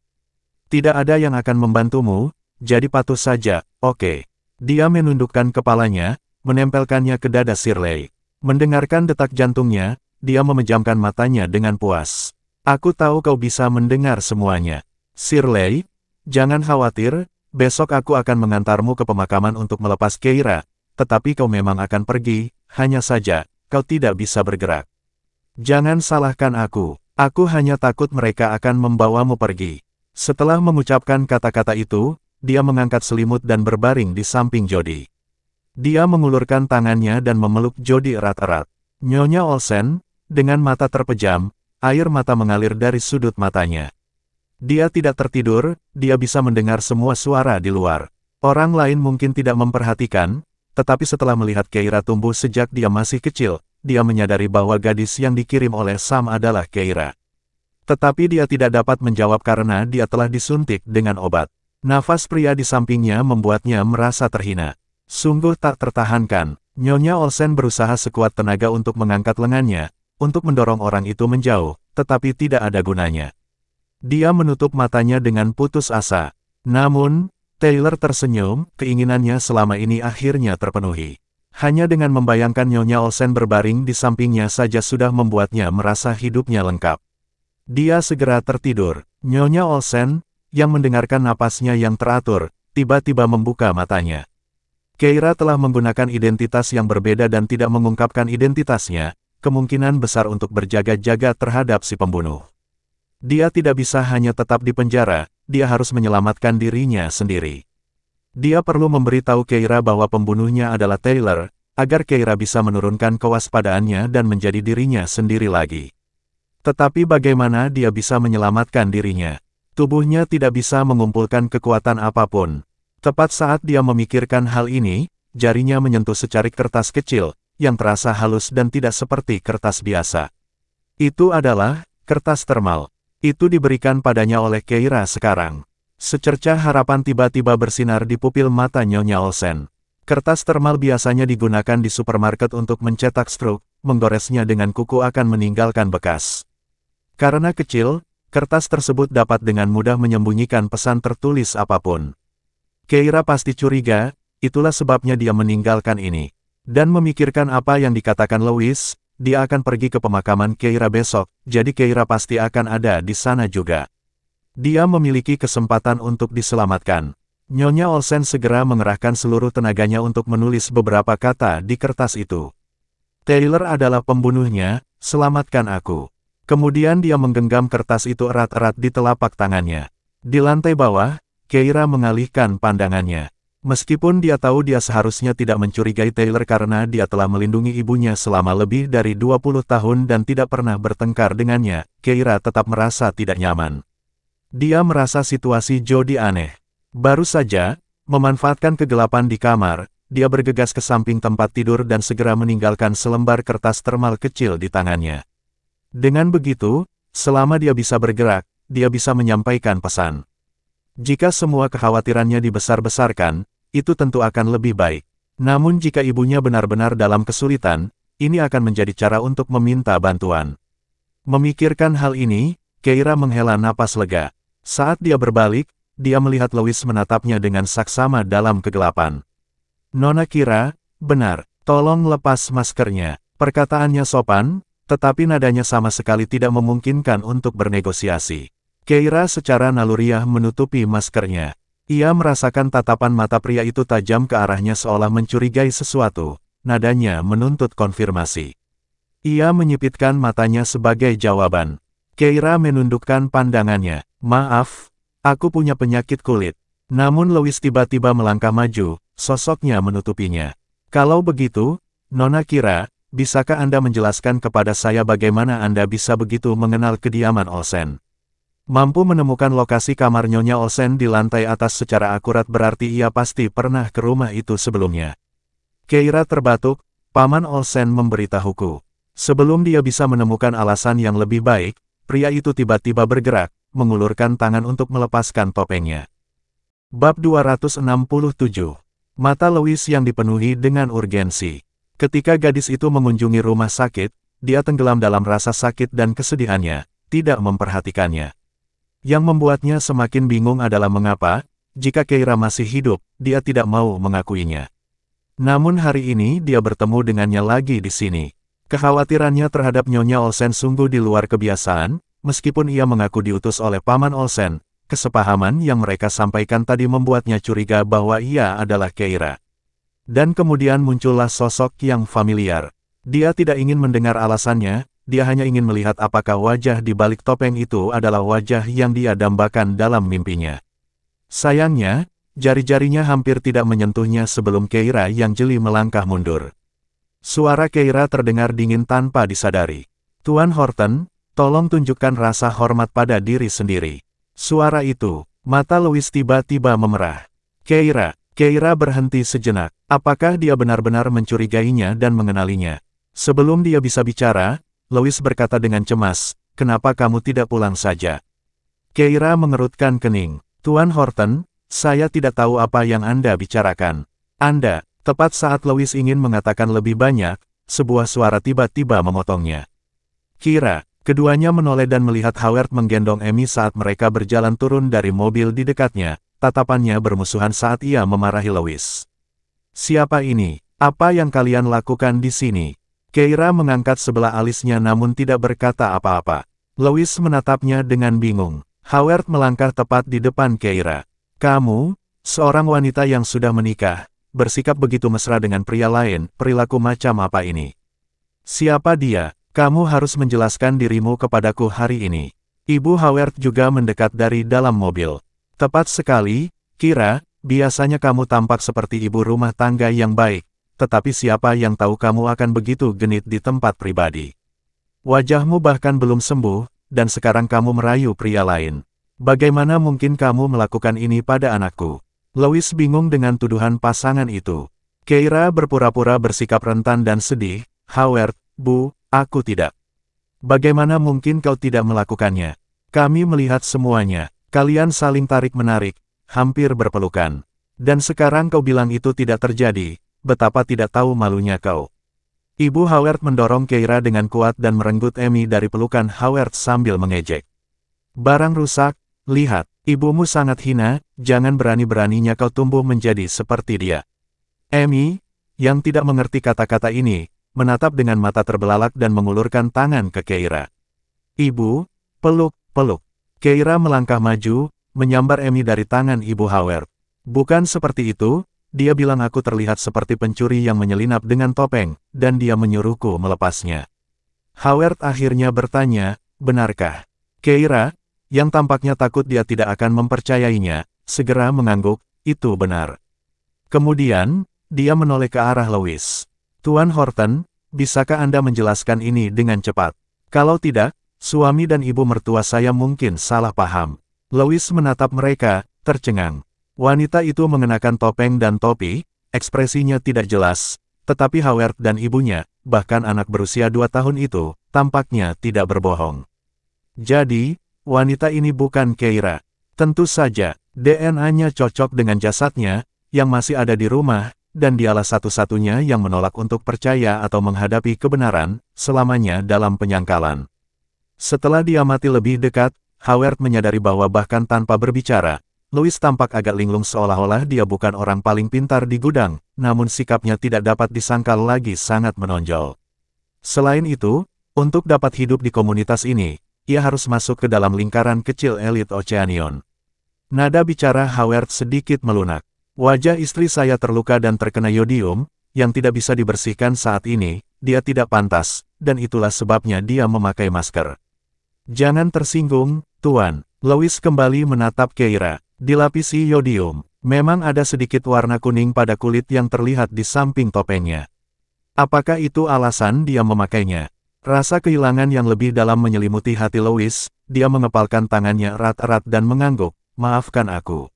Tidak ada yang akan membantumu, jadi patuh saja, oke. Dia menundukkan kepalanya, menempelkannya ke dada Shirley. Mendengarkan detak jantungnya, dia memejamkan matanya dengan puas. Aku tahu kau bisa mendengar semuanya. Shirley, jangan khawatir, besok aku akan mengantarmu ke pemakaman untuk melepas Keira, tetapi kau memang akan pergi, hanya saja, kau tidak bisa bergerak. Jangan salahkan aku hanya takut mereka akan membawamu pergi. Setelah mengucapkan kata-kata itu, dia mengangkat selimut dan berbaring di samping Jody. Dia mengulurkan tangannya dan memeluk Jody erat-erat. Nyonya Olsen, dengan mata terpejam, air mata mengalir dari sudut matanya. Dia tidak tertidur, dia bisa mendengar semua suara di luar. Orang lain mungkin tidak memperhatikan, tetapi setelah melihat Keira tumbuh sejak dia masih kecil, dia menyadari bahwa gadis yang dikirim oleh Sam adalah Keira. Tetapi dia tidak dapat menjawab karena dia telah disuntik dengan obat. Nafas pria di sampingnya membuatnya merasa terhina. Sungguh tak tertahankan, Nyonya Olsen berusaha sekuat tenaga untuk mengangkat lengannya, untuk mendorong orang itu menjauh, tetapi tidak ada gunanya. Dia menutup matanya dengan putus asa. Namun, Taylor tersenyum, keinginannya selama ini akhirnya terpenuhi. Hanya dengan membayangkan Nyonya Olsen berbaring di sampingnya saja sudah membuatnya merasa hidupnya lengkap. Dia segera tertidur. Nyonya Olsen, yang mendengarkan napasnya yang teratur, tiba-tiba membuka matanya. Keira telah menggunakan identitas yang berbeda dan tidak mengungkapkan identitasnya, kemungkinan besar untuk berjaga-jaga terhadap si pembunuh. Dia tidak bisa hanya tetap di penjara, dia harus menyelamatkan dirinya sendiri. Dia perlu memberitahu Keira bahwa pembunuhnya adalah Taylor, agar Keira bisa menurunkan kewaspadaannya dan menjadi dirinya sendiri lagi. Tetapi bagaimana dia bisa menyelamatkan dirinya? Tubuhnya tidak bisa mengumpulkan kekuatan apapun. Tepat saat dia memikirkan hal ini, jarinya menyentuh secarik kertas kecil, yang terasa halus dan tidak seperti kertas biasa. Itu adalah kertas termal. Itu diberikan padanya oleh Keira sekarang. Secercah harapan tiba-tiba bersinar di pupil mata Nyonya Olsen. Kertas termal biasanya digunakan di supermarket untuk mencetak struk, menggoresnya dengan kuku akan meninggalkan bekas. Karena kecil, kertas tersebut dapat dengan mudah menyembunyikan pesan tertulis apapun. Keira pasti curiga, itulah sebabnya dia meninggalkan ini. Dan memikirkan apa yang dikatakan Louis, dia akan pergi ke pemakaman Keira besok, jadi Keira pasti akan ada di sana juga. Dia memiliki kesempatan untuk diselamatkan. Nyonya Olsen segera mengerahkan seluruh tenaganya untuk menulis beberapa kata di kertas itu. Taylor adalah pembunuhnya, selamatkan aku. Kemudian dia menggenggam kertas itu erat-erat di telapak tangannya. Di lantai bawah, Keira mengalihkan pandangannya. Meskipun dia tahu dia seharusnya tidak mencurigai Taylor karena dia telah melindungi ibunya selama lebih dari 20 tahun dan tidak pernah bertengkar dengannya, Keira tetap merasa tidak nyaman. Dia merasa situasi Jody aneh. Baru saja, memanfaatkan kegelapan di kamar, dia bergegas ke samping tempat tidur dan segera meninggalkan selembar kertas termal kecil di tangannya. Dengan begitu, selama dia bisa bergerak, dia bisa menyampaikan pesan. Jika semua kekhawatirannya dibesar-besarkan, itu tentu akan lebih baik. Namun jika ibunya benar-benar dalam kesulitan, ini akan menjadi cara untuk meminta bantuan. Memikirkan hal ini, Keira menghela napas lega. Saat dia berbalik, dia melihat Louis menatapnya dengan saksama dalam kegelapan. Nona Kira, benar, tolong lepas maskernya. Perkataannya sopan, tetapi nadanya sama sekali tidak memungkinkan untuk bernegosiasi. Keira secara naluriah menutupi maskernya. Ia merasakan tatapan mata pria itu tajam ke arahnya seolah mencurigai sesuatu. Nadanya menuntut konfirmasi. Ia menyipitkan matanya sebagai jawaban. Keira menundukkan pandangannya. Maaf, aku punya penyakit kulit. Namun Louis tiba-tiba melangkah maju, sosoknya menutupinya. Kalau begitu, Nona Kira, bisakah Anda menjelaskan kepada saya bagaimana Anda bisa begitu mengenal kediaman Olsen? Mampu menemukan lokasi kamar Nyonya Olsen di lantai atas secara akurat berarti ia pasti pernah ke rumah itu sebelumnya. Keira terbatuk, Paman Olsen memberitahuku. Sebelum dia bisa menemukan alasan yang lebih baik, pria itu tiba-tiba bergerak, mengulurkan tangan untuk melepaskan topengnya. Bab 267. Mata Louis yang dipenuhi dengan urgensi. Ketika gadis itu mengunjungi rumah sakit, dia tenggelam dalam rasa sakit dan kesedihannya, tidak memperhatikannya. Yang membuatnya semakin bingung adalah mengapa, jika Keira masih hidup, dia tidak mau mengakuinya. Namun hari ini dia bertemu dengannya lagi di sini. Kekhawatirannya terhadap Nyonya Olsen sungguh di luar kebiasaan. Meskipun ia mengaku diutus oleh Paman Olsen, kesepahaman yang mereka sampaikan tadi membuatnya curiga bahwa ia adalah Keira. Dan kemudian muncullah sosok yang familiar. Dia tidak ingin mendengar alasannya, dia hanya ingin melihat apakah wajah di balik topeng itu adalah wajah yang dia dambakan dalam mimpinya. Sayangnya, jari-jarinya hampir tidak menyentuhnya sebelum Keira yang jeli melangkah mundur. Suara Keira terdengar dingin tanpa disadari. Tuan Horton, tolong tunjukkan rasa hormat pada diri sendiri. Suara itu, mata Louis tiba-tiba memerah. Keira berhenti sejenak. Apakah dia benar-benar mencurigainya dan mengenalinya? Sebelum dia bisa bicara, Louis berkata dengan cemas, kenapa kamu tidak pulang saja? Keira mengerutkan kening. Tuan Horton, saya tidak tahu apa yang Anda bicarakan. Anda, tepat saat Louis ingin mengatakan lebih banyak, sebuah suara tiba-tiba memotongnya. Kira. Keduanya menoleh dan melihat Howard menggendong Amy saat mereka berjalan turun dari mobil di dekatnya, tatapannya bermusuhan saat ia memarahi Louis. Siapa ini? Apa yang kalian lakukan di sini? Keira mengangkat sebelah alisnya namun tidak berkata apa-apa. Louis menatapnya dengan bingung. Howard melangkah tepat di depan Keira. Kamu, seorang wanita yang sudah menikah, bersikap begitu mesra dengan pria lain, perilaku macam apa ini? Siapa dia? Kamu harus menjelaskan dirimu kepadaku hari ini. Ibu Howard juga mendekat dari dalam mobil. Tepat sekali, Kira, biasanya kamu tampak seperti ibu rumah tangga yang baik, tetapi siapa yang tahu kamu akan begitu genit di tempat pribadi. Wajahmu bahkan belum sembuh, dan sekarang kamu merayu pria lain. Bagaimana mungkin kamu melakukan ini pada anakku? Louis bingung dengan tuduhan pasangan itu. Keira berpura-pura bersikap rentan dan sedih. Howard, Bu, aku tidak. Bagaimana mungkin kau tidak melakukannya? Kami melihat semuanya. Kalian saling tarik-menarik, hampir berpelukan. Dan sekarang kau bilang itu tidak terjadi, betapa tidak tahu malunya kau. Ibu Howard mendorong Keira dengan kuat dan merenggut Amy dari pelukan Howard sambil mengejek. Barang rusak, lihat, ibumu sangat hina, jangan berani-beraninya kau tumbuh menjadi seperti dia. Amy, yang tidak mengerti kata-kata ini, menatap dengan mata terbelalak dan mengulurkan tangan ke Keira. Ibu, peluk, peluk. Keira melangkah maju, menyambar Amy dari tangan Ibu Howard. Bukan seperti itu, dia bilang aku terlihat seperti pencuri yang menyelinap dengan topeng, dan dia menyuruhku melepasnya. Howard akhirnya bertanya, benarkah? Keira, yang tampaknya takut dia tidak akan mempercayainya, segera mengangguk, itu benar. Kemudian, dia menoleh ke arah Louis. Tuan Horton, bisakah Anda menjelaskan ini dengan cepat? Kalau tidak, suami dan ibu mertua saya mungkin salah paham. Louis menatap mereka, tercengang. Wanita itu mengenakan topeng dan topi, ekspresinya tidak jelas, tetapi Howard dan ibunya, bahkan anak berusia 2 tahun itu, tampaknya tidak berbohong. Jadi, wanita ini bukan Keira. Tentu saja, DNA-nya cocok dengan jasadnya, yang masih ada di rumah, dan dialah satu-satunya yang menolak untuk percaya atau menghadapi kebenaran, selamanya dalam penyangkalan. Setelah diamati lebih dekat, Howard menyadari bahwa bahkan tanpa berbicara, Louis tampak agak linglung seolah-olah dia bukan orang paling pintar di gudang, namun sikapnya tidak dapat disangkal lagi sangat menonjol. Selain itu, untuk dapat hidup di komunitas ini, ia harus masuk ke dalam lingkaran kecil elit Oceanion. Nada bicara Howard sedikit melunak. Wajah istri saya terluka dan terkena yodium, yang tidak bisa dibersihkan saat ini, dia tidak pantas, dan itulah sebabnya dia memakai masker. Jangan tersinggung, Tuan. Louis kembali menatap Keira. Dilapisi yodium, memang ada sedikit warna kuning pada kulit yang terlihat di samping topengnya. Apakah itu alasan dia memakainya? Rasa kehilangan yang lebih dalam menyelimuti hati Louis, dia mengepalkan tangannya erat-erat dan mengangguk, maafkan aku.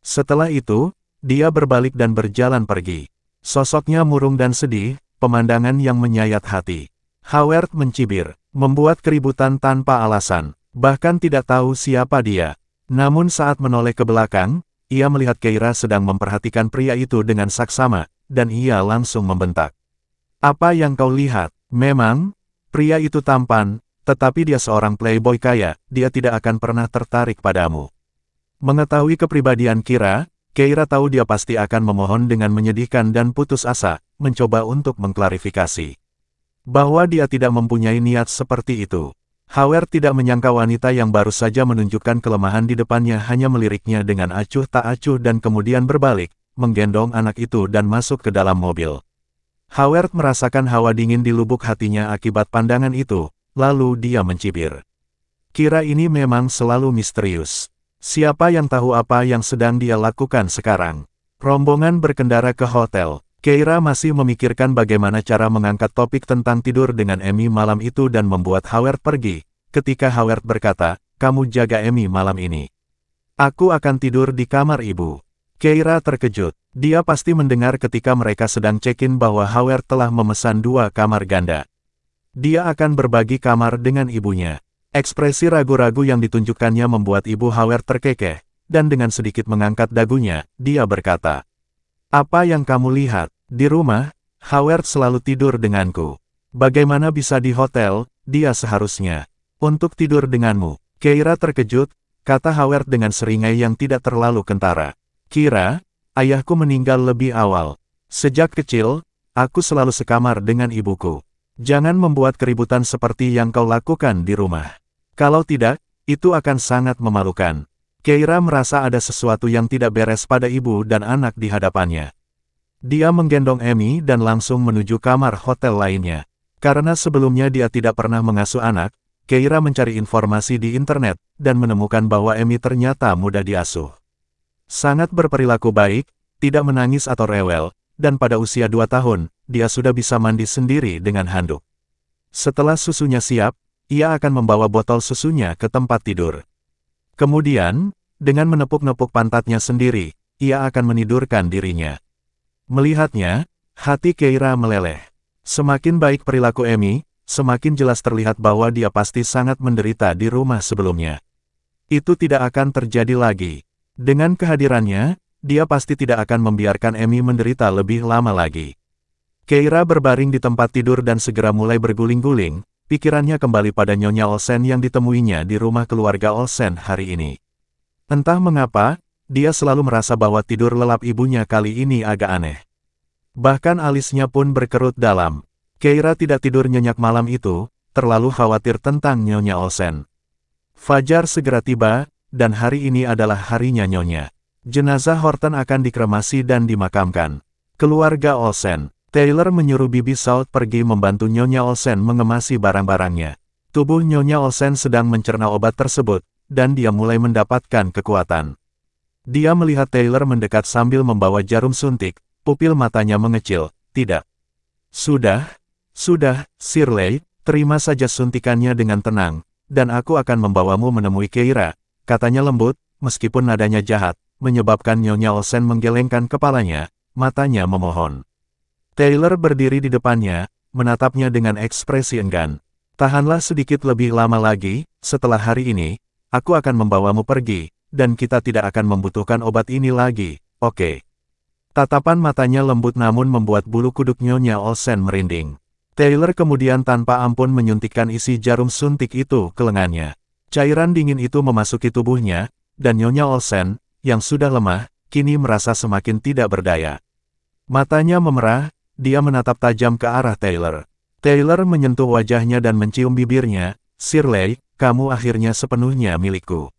Setelah itu, dia berbalik dan berjalan pergi. Sosoknya murung dan sedih, pemandangan yang menyayat hati. Howard mencibir, membuat keributan tanpa alasan, bahkan tidak tahu siapa dia. Namun saat menoleh ke belakang, ia melihat Keira sedang memperhatikan pria itu dengan saksama, dan ia langsung membentak. Apa yang kau lihat? Memang, pria itu tampan, tetapi dia seorang playboy kaya, dia tidak akan pernah tertarik padamu. Mengetahui kepribadian Keira tahu dia pasti akan memohon dengan menyedihkan dan putus asa, mencoba untuk mengklarifikasi. Bahwa dia tidak mempunyai niat seperti itu. Howard tidak menyangka wanita yang baru saja menunjukkan kelemahan di depannya hanya meliriknya dengan acuh tak acuh dan kemudian berbalik, menggendong anak itu dan masuk ke dalam mobil. Howard merasakan hawa dingin di lubuk hatinya akibat pandangan itu, lalu dia mencibir. Kira ini memang selalu misterius. Siapa yang tahu apa yang sedang dia lakukan sekarang? Rombongan berkendara ke hotel. Keira masih memikirkan bagaimana cara mengangkat topik tentang tidur dengan Amy malam itu dan membuat Howard pergi. Ketika Howard berkata, kamu jaga Amy malam ini. Aku akan tidur di kamar ibu. Keira terkejut. Dia pasti mendengar ketika mereka sedang check-in bahwa Howard telah memesan 2 kamar ganda. Dia akan berbagi kamar dengan ibunya. Ekspresi ragu-ragu yang ditunjukkannya membuat ibu Howard terkekeh, dan dengan sedikit mengangkat dagunya, dia berkata, apa yang kamu lihat? Di rumah, Howard selalu tidur denganku. Bagaimana bisa di hotel, dia seharusnya untuk tidur denganmu. Keira terkejut, kata Howard dengan seringai yang tidak terlalu kentara. Kira, ayahku meninggal lebih awal. Sejak kecil, aku selalu sekamar dengan ibuku. Jangan membuat keributan seperti yang kau lakukan di rumah. Kalau tidak, itu akan sangat memalukan. Keira merasa ada sesuatu yang tidak beres pada ibu dan anak di hadapannya. Dia menggendong Amy dan langsung menuju kamar hotel lainnya. Karena sebelumnya dia tidak pernah mengasuh anak, Keira mencari informasi di internet, dan menemukan bahwa Amy ternyata mudah diasuh. Sangat berperilaku baik, tidak menangis atau rewel, dan pada usia 2 tahun, dia sudah bisa mandi sendiri dengan handuk. Setelah susunya siap, ia akan membawa botol susunya ke tempat tidur. Kemudian, dengan menepuk-nepuk pantatnya sendiri, ia akan menidurkan dirinya. Melihatnya, hati Keira meleleh. Semakin baik perilaku Amy, semakin jelas terlihat bahwa dia pasti sangat menderita di rumah sebelumnya. Itu tidak akan terjadi lagi. Dengan kehadirannya, dia pasti tidak akan membiarkan Amy menderita lebih lama lagi. Keira berbaring di tempat tidur dan segera mulai berguling-guling, pikirannya kembali pada Nyonya Olsen yang ditemuinya di rumah keluarga Olsen hari ini. Entah mengapa, dia selalu merasa bahwa tidur lelap ibunya kali ini agak aneh. Bahkan alisnya pun berkerut dalam. Keira tidak tidur nyenyak malam itu, terlalu khawatir tentang Nyonya Olsen. Fajar segera tiba, dan hari ini adalah harinya Nyonya. Jenazah Horton akan dikremasi dan dimakamkan. Keluarga Olsen. Taylor menyuruh Bibi Salt pergi membantu Nyonya Olsen mengemasi barang-barangnya. Tubuh Nyonya Olsen sedang mencerna obat tersebut, dan dia mulai mendapatkan kekuatan. Dia melihat Taylor mendekat sambil membawa jarum suntik, pupil matanya mengecil. Tidak. Sudah, Shirley, terima saja suntikannya dengan tenang, dan aku akan membawamu menemui Keira, katanya lembut, meskipun nadanya jahat, menyebabkan Nyonya Olsen menggelengkan kepalanya, matanya memohon. Taylor berdiri di depannya, menatapnya dengan ekspresi enggan. Tahanlah sedikit lebih lama lagi, setelah hari ini, aku akan membawamu pergi, dan kita tidak akan membutuhkan obat ini lagi, oke? Tatapan matanya lembut namun membuat bulu kuduk Nyonya Olsen merinding. Taylor kemudian tanpa ampun menyuntikkan isi jarum suntik itu ke lengannya. Cairan dingin itu memasuki tubuhnya, dan Nyonya Olsen, yang sudah lemah, kini merasa semakin tidak berdaya. Matanya memerah, dia menatap tajam ke arah Taylor. Taylor menyentuh wajahnya dan mencium bibirnya, Shirley, kamu akhirnya sepenuhnya milikku.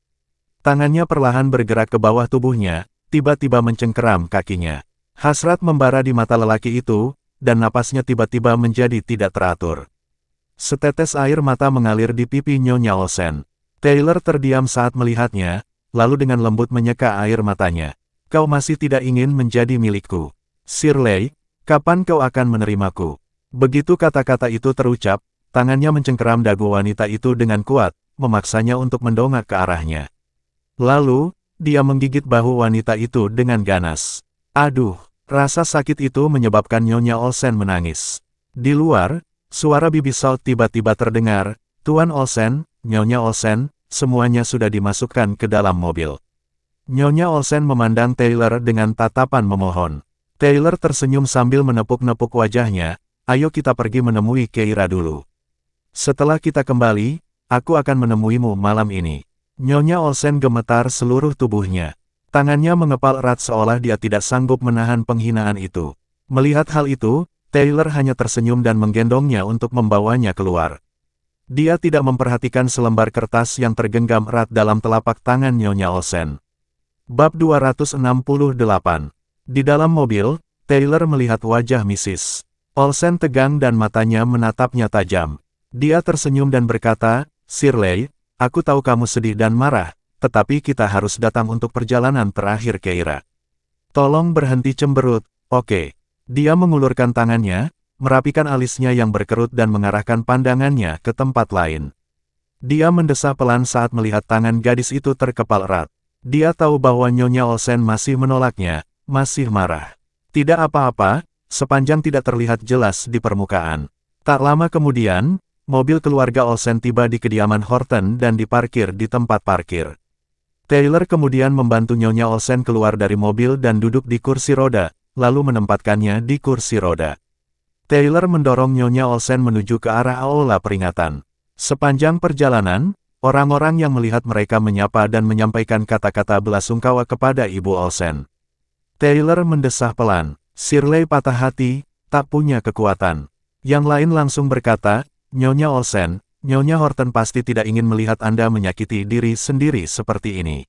Tangannya perlahan bergerak ke bawah tubuhnya, tiba-tiba mencengkeram kakinya. Hasrat membara di mata lelaki itu, dan napasnya tiba-tiba menjadi tidak teratur. Setetes air mata mengalir di pipi Nyonya Olsen. Taylor terdiam saat melihatnya, lalu dengan lembut menyeka air matanya. Kau masih tidak ingin menjadi milikku. Shirley, kapan kau akan menerimaku? Begitu kata-kata itu terucap, tangannya mencengkeram dagu wanita itu dengan kuat, memaksanya untuk mendongak ke arahnya. Lalu, dia menggigit bahu wanita itu dengan ganas. Aduh, rasa sakit itu menyebabkan Nyonya Olsen menangis. Di luar, suara Bibi Salt tiba-tiba terdengar, Tuan Olsen, Nyonya Olsen, semuanya sudah dimasukkan ke dalam mobil. Nyonya Olsen memandang Taylor dengan tatapan memohon. Taylor tersenyum sambil menepuk-nepuk wajahnya, ayo kita pergi menemui Keira dulu. Setelah kita kembali, aku akan menemuimu malam ini. Nyonya Olsen gemetar seluruh tubuhnya. Tangannya mengepal erat seolah dia tidak sanggup menahan penghinaan itu. Melihat hal itu, Taylor hanya tersenyum dan menggendongnya untuk membawanya keluar. Dia tidak memperhatikan selembar kertas yang tergenggam erat dalam telapak tangan Nyonya Olsen. Bab 268. Di dalam mobil, Taylor melihat wajah Mrs. Olsen tegang dan matanya menatapnya tajam. Dia tersenyum dan berkata, Shirley, aku tahu kamu sedih dan marah, tetapi kita harus datang untuk perjalanan terakhir Keira. Tolong berhenti cemberut, oke. Dia mengulurkan tangannya, merapikan alisnya yang berkerut dan mengarahkan pandangannya ke tempat lain. Dia mendesah pelan saat melihat tangan gadis itu terkepal erat. Dia tahu bahwa Nyonya Olsen masih menolaknya, masih marah. Tidak apa-apa, sepanjang tidak terlihat jelas di permukaan. Tak lama kemudian, mobil keluarga Olsen tiba di kediaman Horton dan diparkir di tempat parkir. Taylor kemudian membantu Nyonya Olsen keluar dari mobil dan duduk di kursi roda, lalu menempatkannya di kursi roda. Taylor mendorong Nyonya Olsen menuju ke arah aula peringatan. Sepanjang perjalanan, orang-orang yang melihat mereka menyapa dan menyampaikan kata-kata belasungkawa kepada Ibu Olsen. Taylor mendesah pelan, Shirley patah hati, tak punya kekuatan. Yang lain langsung berkata, Nyonya Olsen, Nyonya Horton pasti tidak ingin melihat Anda menyakiti diri sendiri seperti ini.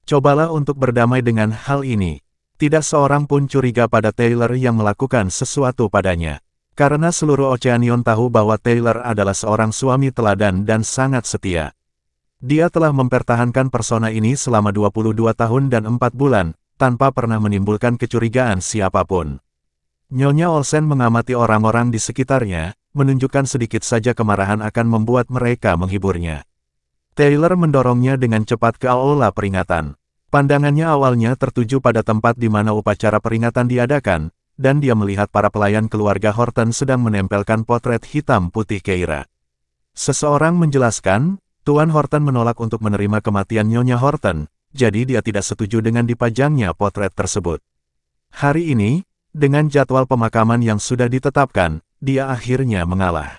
Cobalah untuk berdamai dengan hal ini. Tidak seorang pun curiga pada Taylor yang melakukan sesuatu padanya. Karena seluruh Oceanion tahu bahwa Taylor adalah seorang suami teladan dan sangat setia. Dia telah mempertahankan persona ini selama 22 tahun dan 4 bulan, tanpa pernah menimbulkan kecurigaan siapapun. Nyonya Olsen mengamati orang-orang di sekitarnya, menunjukkan sedikit saja kemarahan akan membuat mereka menghiburnya. Taylor mendorongnya dengan cepat ke aula peringatan. Pandangannya awalnya tertuju pada tempat di mana upacara peringatan diadakan, dan dia melihat para pelayan keluarga Horton sedang menempelkan potret hitam putih Keira. Seseorang menjelaskan, Tuan Horton menolak untuk menerima kematian Nyonya Horton, jadi dia tidak setuju dengan dipajangnya potret tersebut. Hari ini, dengan jadwal pemakaman yang sudah ditetapkan, dia akhirnya mengalah.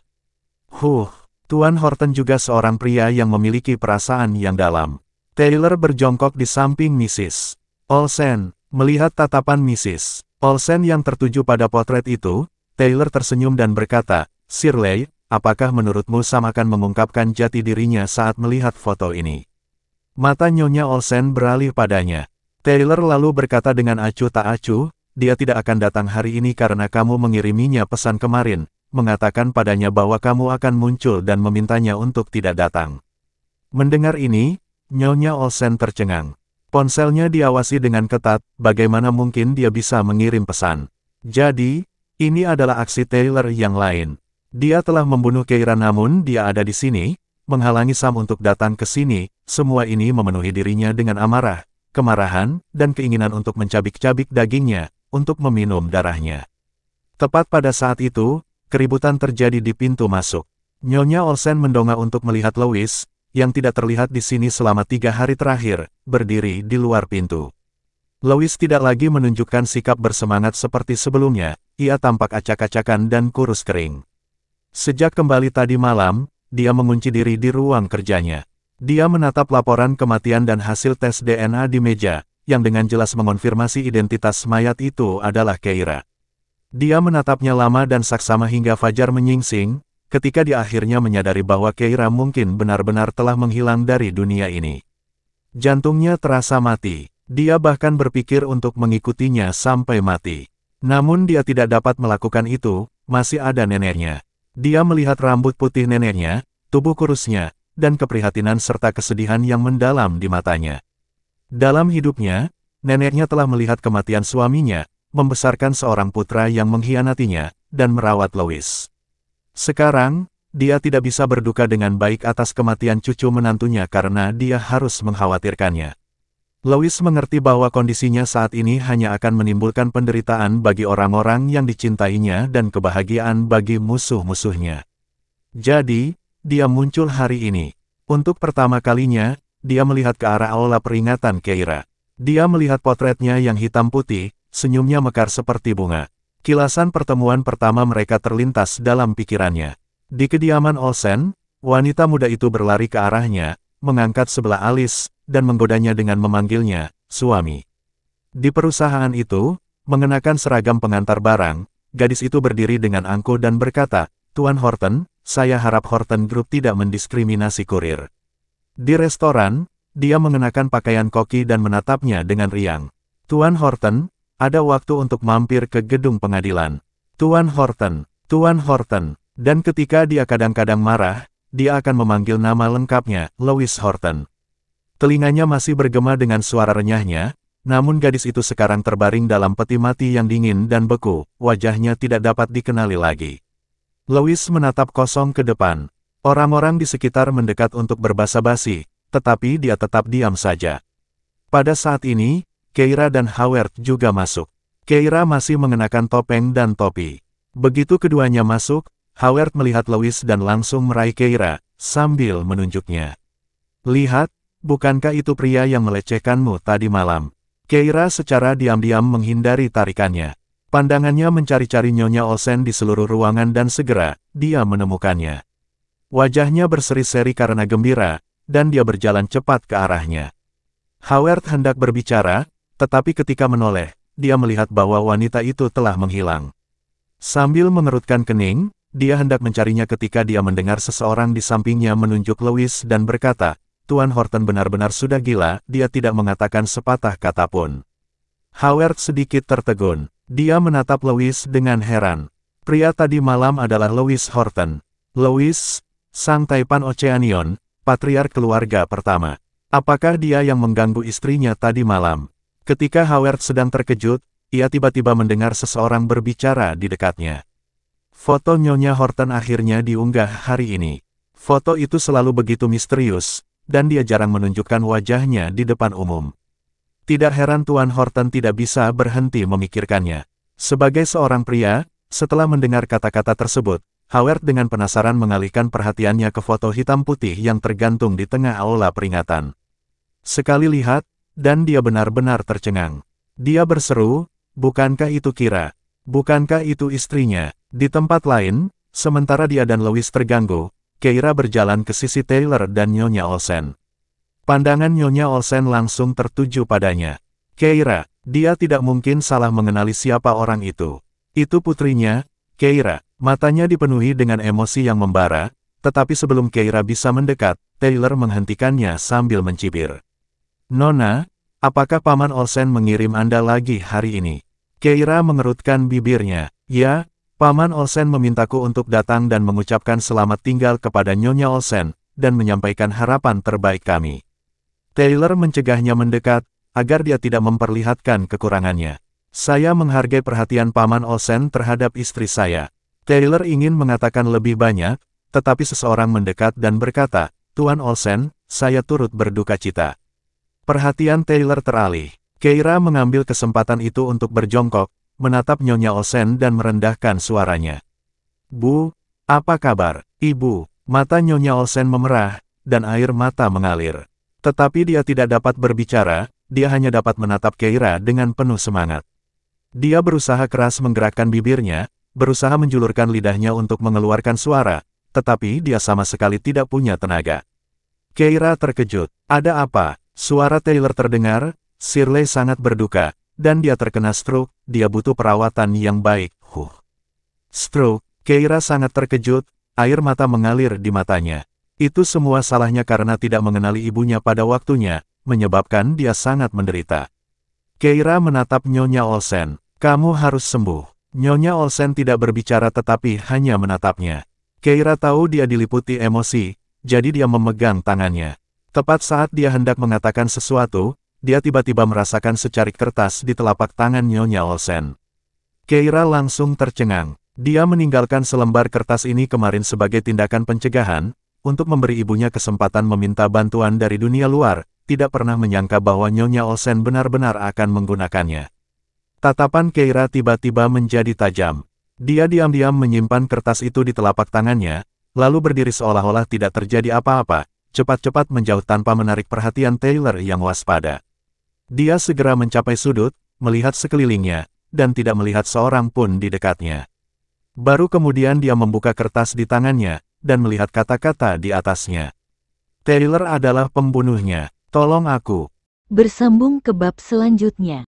Tuan Horton juga seorang pria yang memiliki perasaan yang dalam. Taylor berjongkok di samping Mrs. Olsen. Melihat tatapan Mrs. Olsen yang tertuju pada potret itu, Taylor tersenyum dan berkata, "Shirley, apakah menurutmu Sam akan mengungkapkan jati dirinya saat melihat foto ini?" Mata Nyonya Olsen beralih padanya. Taylor lalu berkata dengan acuh tak acuh, "Dia tidak akan datang hari ini karena kamu mengiriminya pesan kemarin, mengatakan padanya bahwa kamu akan muncul dan memintanya untuk tidak datang." Mendengar ini, Nyonya Olsen tercengang. Ponselnya diawasi dengan ketat, bagaimana mungkin dia bisa mengirim pesan. Jadi, ini adalah aksi Taylor yang lain. Dia telah membunuh Keira namun dia ada di sini, menghalangi Sam untuk datang ke sini. Semua ini memenuhi dirinya dengan amarah, kemarahan, dan keinginan untuk mencabik-cabik dagingnya, untuk meminum darahnya. Tepat pada saat itu, keributan terjadi di pintu masuk. Nyonya Olsen mendongak untuk melihat Louis, yang tidak terlihat di sini selama 3 hari terakhir, berdiri di luar pintu. Louis tidak lagi menunjukkan sikap bersemangat seperti sebelumnya, ia tampak acak-acakan dan kurus kering. Sejak kembali tadi malam, dia mengunci diri di ruang kerjanya. Dia menatap laporan kematian dan hasil tes DNA di meja, yang dengan jelas mengonfirmasi identitas mayat itu adalah Keira. Dia menatapnya lama dan saksama hingga fajar menyingsing, ketika dia akhirnya menyadari bahwa Keira mungkin benar-benar telah menghilang dari dunia ini. Jantungnya terasa mati, dia bahkan berpikir untuk mengikutinya sampai mati. Namun dia tidak dapat melakukan itu, masih ada neneknya. Dia melihat rambut putih neneknya, tubuh kurusnya, dan keprihatinan serta kesedihan yang mendalam di matanya. Dalam hidupnya, neneknya telah melihat kematian suaminya, membesarkan seorang putra yang mengkhianatinya, dan merawat Louis. Sekarang, dia tidak bisa berduka dengan baik atas kematian cucu menantunya karena dia harus mengkhawatirkannya. Louis mengerti bahwa kondisinya saat ini hanya akan menimbulkan penderitaan bagi orang-orang yang dicintainya dan kebahagiaan bagi musuh-musuhnya. Jadi, dia muncul hari ini. Untuk pertama kalinya, dia melihat ke arah aula peringatan Keira. Dia melihat potretnya yang hitam putih, senyumnya mekar seperti bunga. Kilasan pertemuan pertama mereka terlintas dalam pikirannya. Di kediaman Olsen, wanita muda itu berlari ke arahnya, mengangkat sebelah alis, dan menggodanya dengan memanggilnya, suami. Di perusahaan itu, mengenakan seragam pengantar barang, gadis itu berdiri dengan angkuh dan berkata, "Tuan Horton, saya harap Horton Group tidak mendiskriminasi kurir." Di restoran, dia mengenakan pakaian koki dan menatapnya dengan riang. "Tuan Horton, ada waktu untuk mampir ke gedung pengadilan." "Tuan Horton, Tuan Horton." Dan ketika dia kadang-kadang marah, dia akan memanggil nama lengkapnya, Louis Horton. Telinganya masih bergema dengan suara renyahnya, namun gadis itu sekarang terbaring dalam peti mati yang dingin dan beku, wajahnya tidak dapat dikenali lagi. Louis menatap kosong ke depan. Orang-orang di sekitar mendekat untuk berbasa-basi, tetapi dia tetap diam saja. Pada saat ini, Keira dan Howard juga masuk. Keira masih mengenakan topeng dan topi. Begitu keduanya masuk, Howard melihat Louis dan langsung meraih Keira, sambil menunjuknya. "Lihat, bukankah itu pria yang melecehkanmu tadi malam?" Keira secara diam-diam menghindari tarikannya. Pandangannya mencari-cari Nyonya Olsen di seluruh ruangan dan segera, dia menemukannya. Wajahnya berseri-seri karena gembira, dan dia berjalan cepat ke arahnya. Howard hendak berbicara, tetapi ketika menoleh, dia melihat bahwa wanita itu telah menghilang. Sambil mengerutkan kening, dia hendak mencarinya ketika dia mendengar seseorang di sampingnya menunjuk Louis dan berkata, "Tuan Horton benar-benar sudah gila," dia tidak mengatakan sepatah kata pun. Howard sedikit tertegun. Dia menatap Louis dengan heran. Pria tadi malam adalah Louis Horton. Louis, sang Taipan Oceanion, patriark keluarga pertama. Apakah dia yang mengganggu istrinya tadi malam? Ketika Howard sedang terkejut, ia tiba-tiba mendengar seseorang berbicara di dekatnya. Foto Nyonya Horton akhirnya diunggah hari ini. Foto itu selalu begitu misterius, dan dia jarang menunjukkan wajahnya di depan umum. Tidak heran Tuan Horton tidak bisa berhenti memikirkannya. Sebagai seorang pria, setelah mendengar kata-kata tersebut, Howard dengan penasaran mengalihkan perhatiannya ke foto hitam putih yang tergantung di tengah aula peringatan. Sekali lihat, dan dia benar-benar tercengang. Dia berseru, "Bukankah itu Kira? Bukankah itu istrinya?" Di tempat lain, sementara dia dan Louis terganggu, Keira berjalan ke sisi Taylor dan Nyonya Olsen. Pandangan Nyonya Olsen langsung tertuju padanya. "Keira, dia tidak mungkin salah mengenali siapa orang itu. Itu putrinya, Keira." Matanya dipenuhi dengan emosi yang membara, tetapi sebelum Keira bisa mendekat, Taylor menghentikannya sambil mencibir. "Nona, apakah Paman Olsen mengirim Anda lagi hari ini?" Keira mengerutkan bibirnya. "Ya, Paman Olsen memintaku untuk datang dan mengucapkan selamat tinggal kepada Nyonya Olsen, dan menyampaikan harapan terbaik kami." Taylor mencegahnya mendekat, agar dia tidak memperlihatkan kekurangannya. "Saya menghargai perhatian Paman Olsen terhadap istri saya." Taylor ingin mengatakan lebih banyak, tetapi seseorang mendekat dan berkata, "Tuan Olsen, saya turut berduka cita." Perhatian Taylor teralih. Keira mengambil kesempatan itu untuk berjongkok, menatap Nyonya Olsen dan merendahkan suaranya. "Bu, apa kabar, Ibu?" Mata Nyonya Olsen memerah, dan air mata mengalir. Tetapi dia tidak dapat berbicara, dia hanya dapat menatap Keira dengan penuh semangat. Dia berusaha keras menggerakkan bibirnya, berusaha menjulurkan lidahnya untuk mengeluarkan suara, tetapi dia sama sekali tidak punya tenaga. Keira terkejut. "Ada apa?" Suara Taylor terdengar, "Shirley sangat berduka, dan dia terkena stroke, dia butuh perawatan yang baik." Stroke. Keira sangat terkejut, air mata mengalir di matanya. Itu semua salahnya karena tidak mengenali ibunya pada waktunya, menyebabkan dia sangat menderita. Keira menatap Nyonya Olsen. "Kamu harus sembuh." Nyonya Olsen tidak berbicara tetapi hanya menatapnya. Keira tahu dia diliputi emosi, jadi dia memegang tangannya. Tepat saat dia hendak mengatakan sesuatu, dia tiba-tiba merasakan secarik kertas di telapak tangan Nyonya Olsen. Keira langsung tercengang. Dia meninggalkan selembar kertas ini kemarin sebagai tindakan pencegahan, untuk memberi ibunya kesempatan meminta bantuan dari dunia luar, tidak pernah menyangka bahwa Nyonya Olsen benar-benar akan menggunakannya. Tatapan Keira tiba-tiba menjadi tajam. Dia diam-diam menyimpan kertas itu di telapak tangannya, lalu berdiri seolah-olah tidak terjadi apa-apa, cepat-cepat menjauh tanpa menarik perhatian Taylor yang waspada. Dia segera mencapai sudut, melihat sekelilingnya, dan tidak melihat seorang pun di dekatnya. Baru kemudian dia membuka kertas di tangannya, dan melihat kata-kata di atasnya. "Taylor adalah pembunuhnya. Tolong aku." Bersambung ke bab selanjutnya.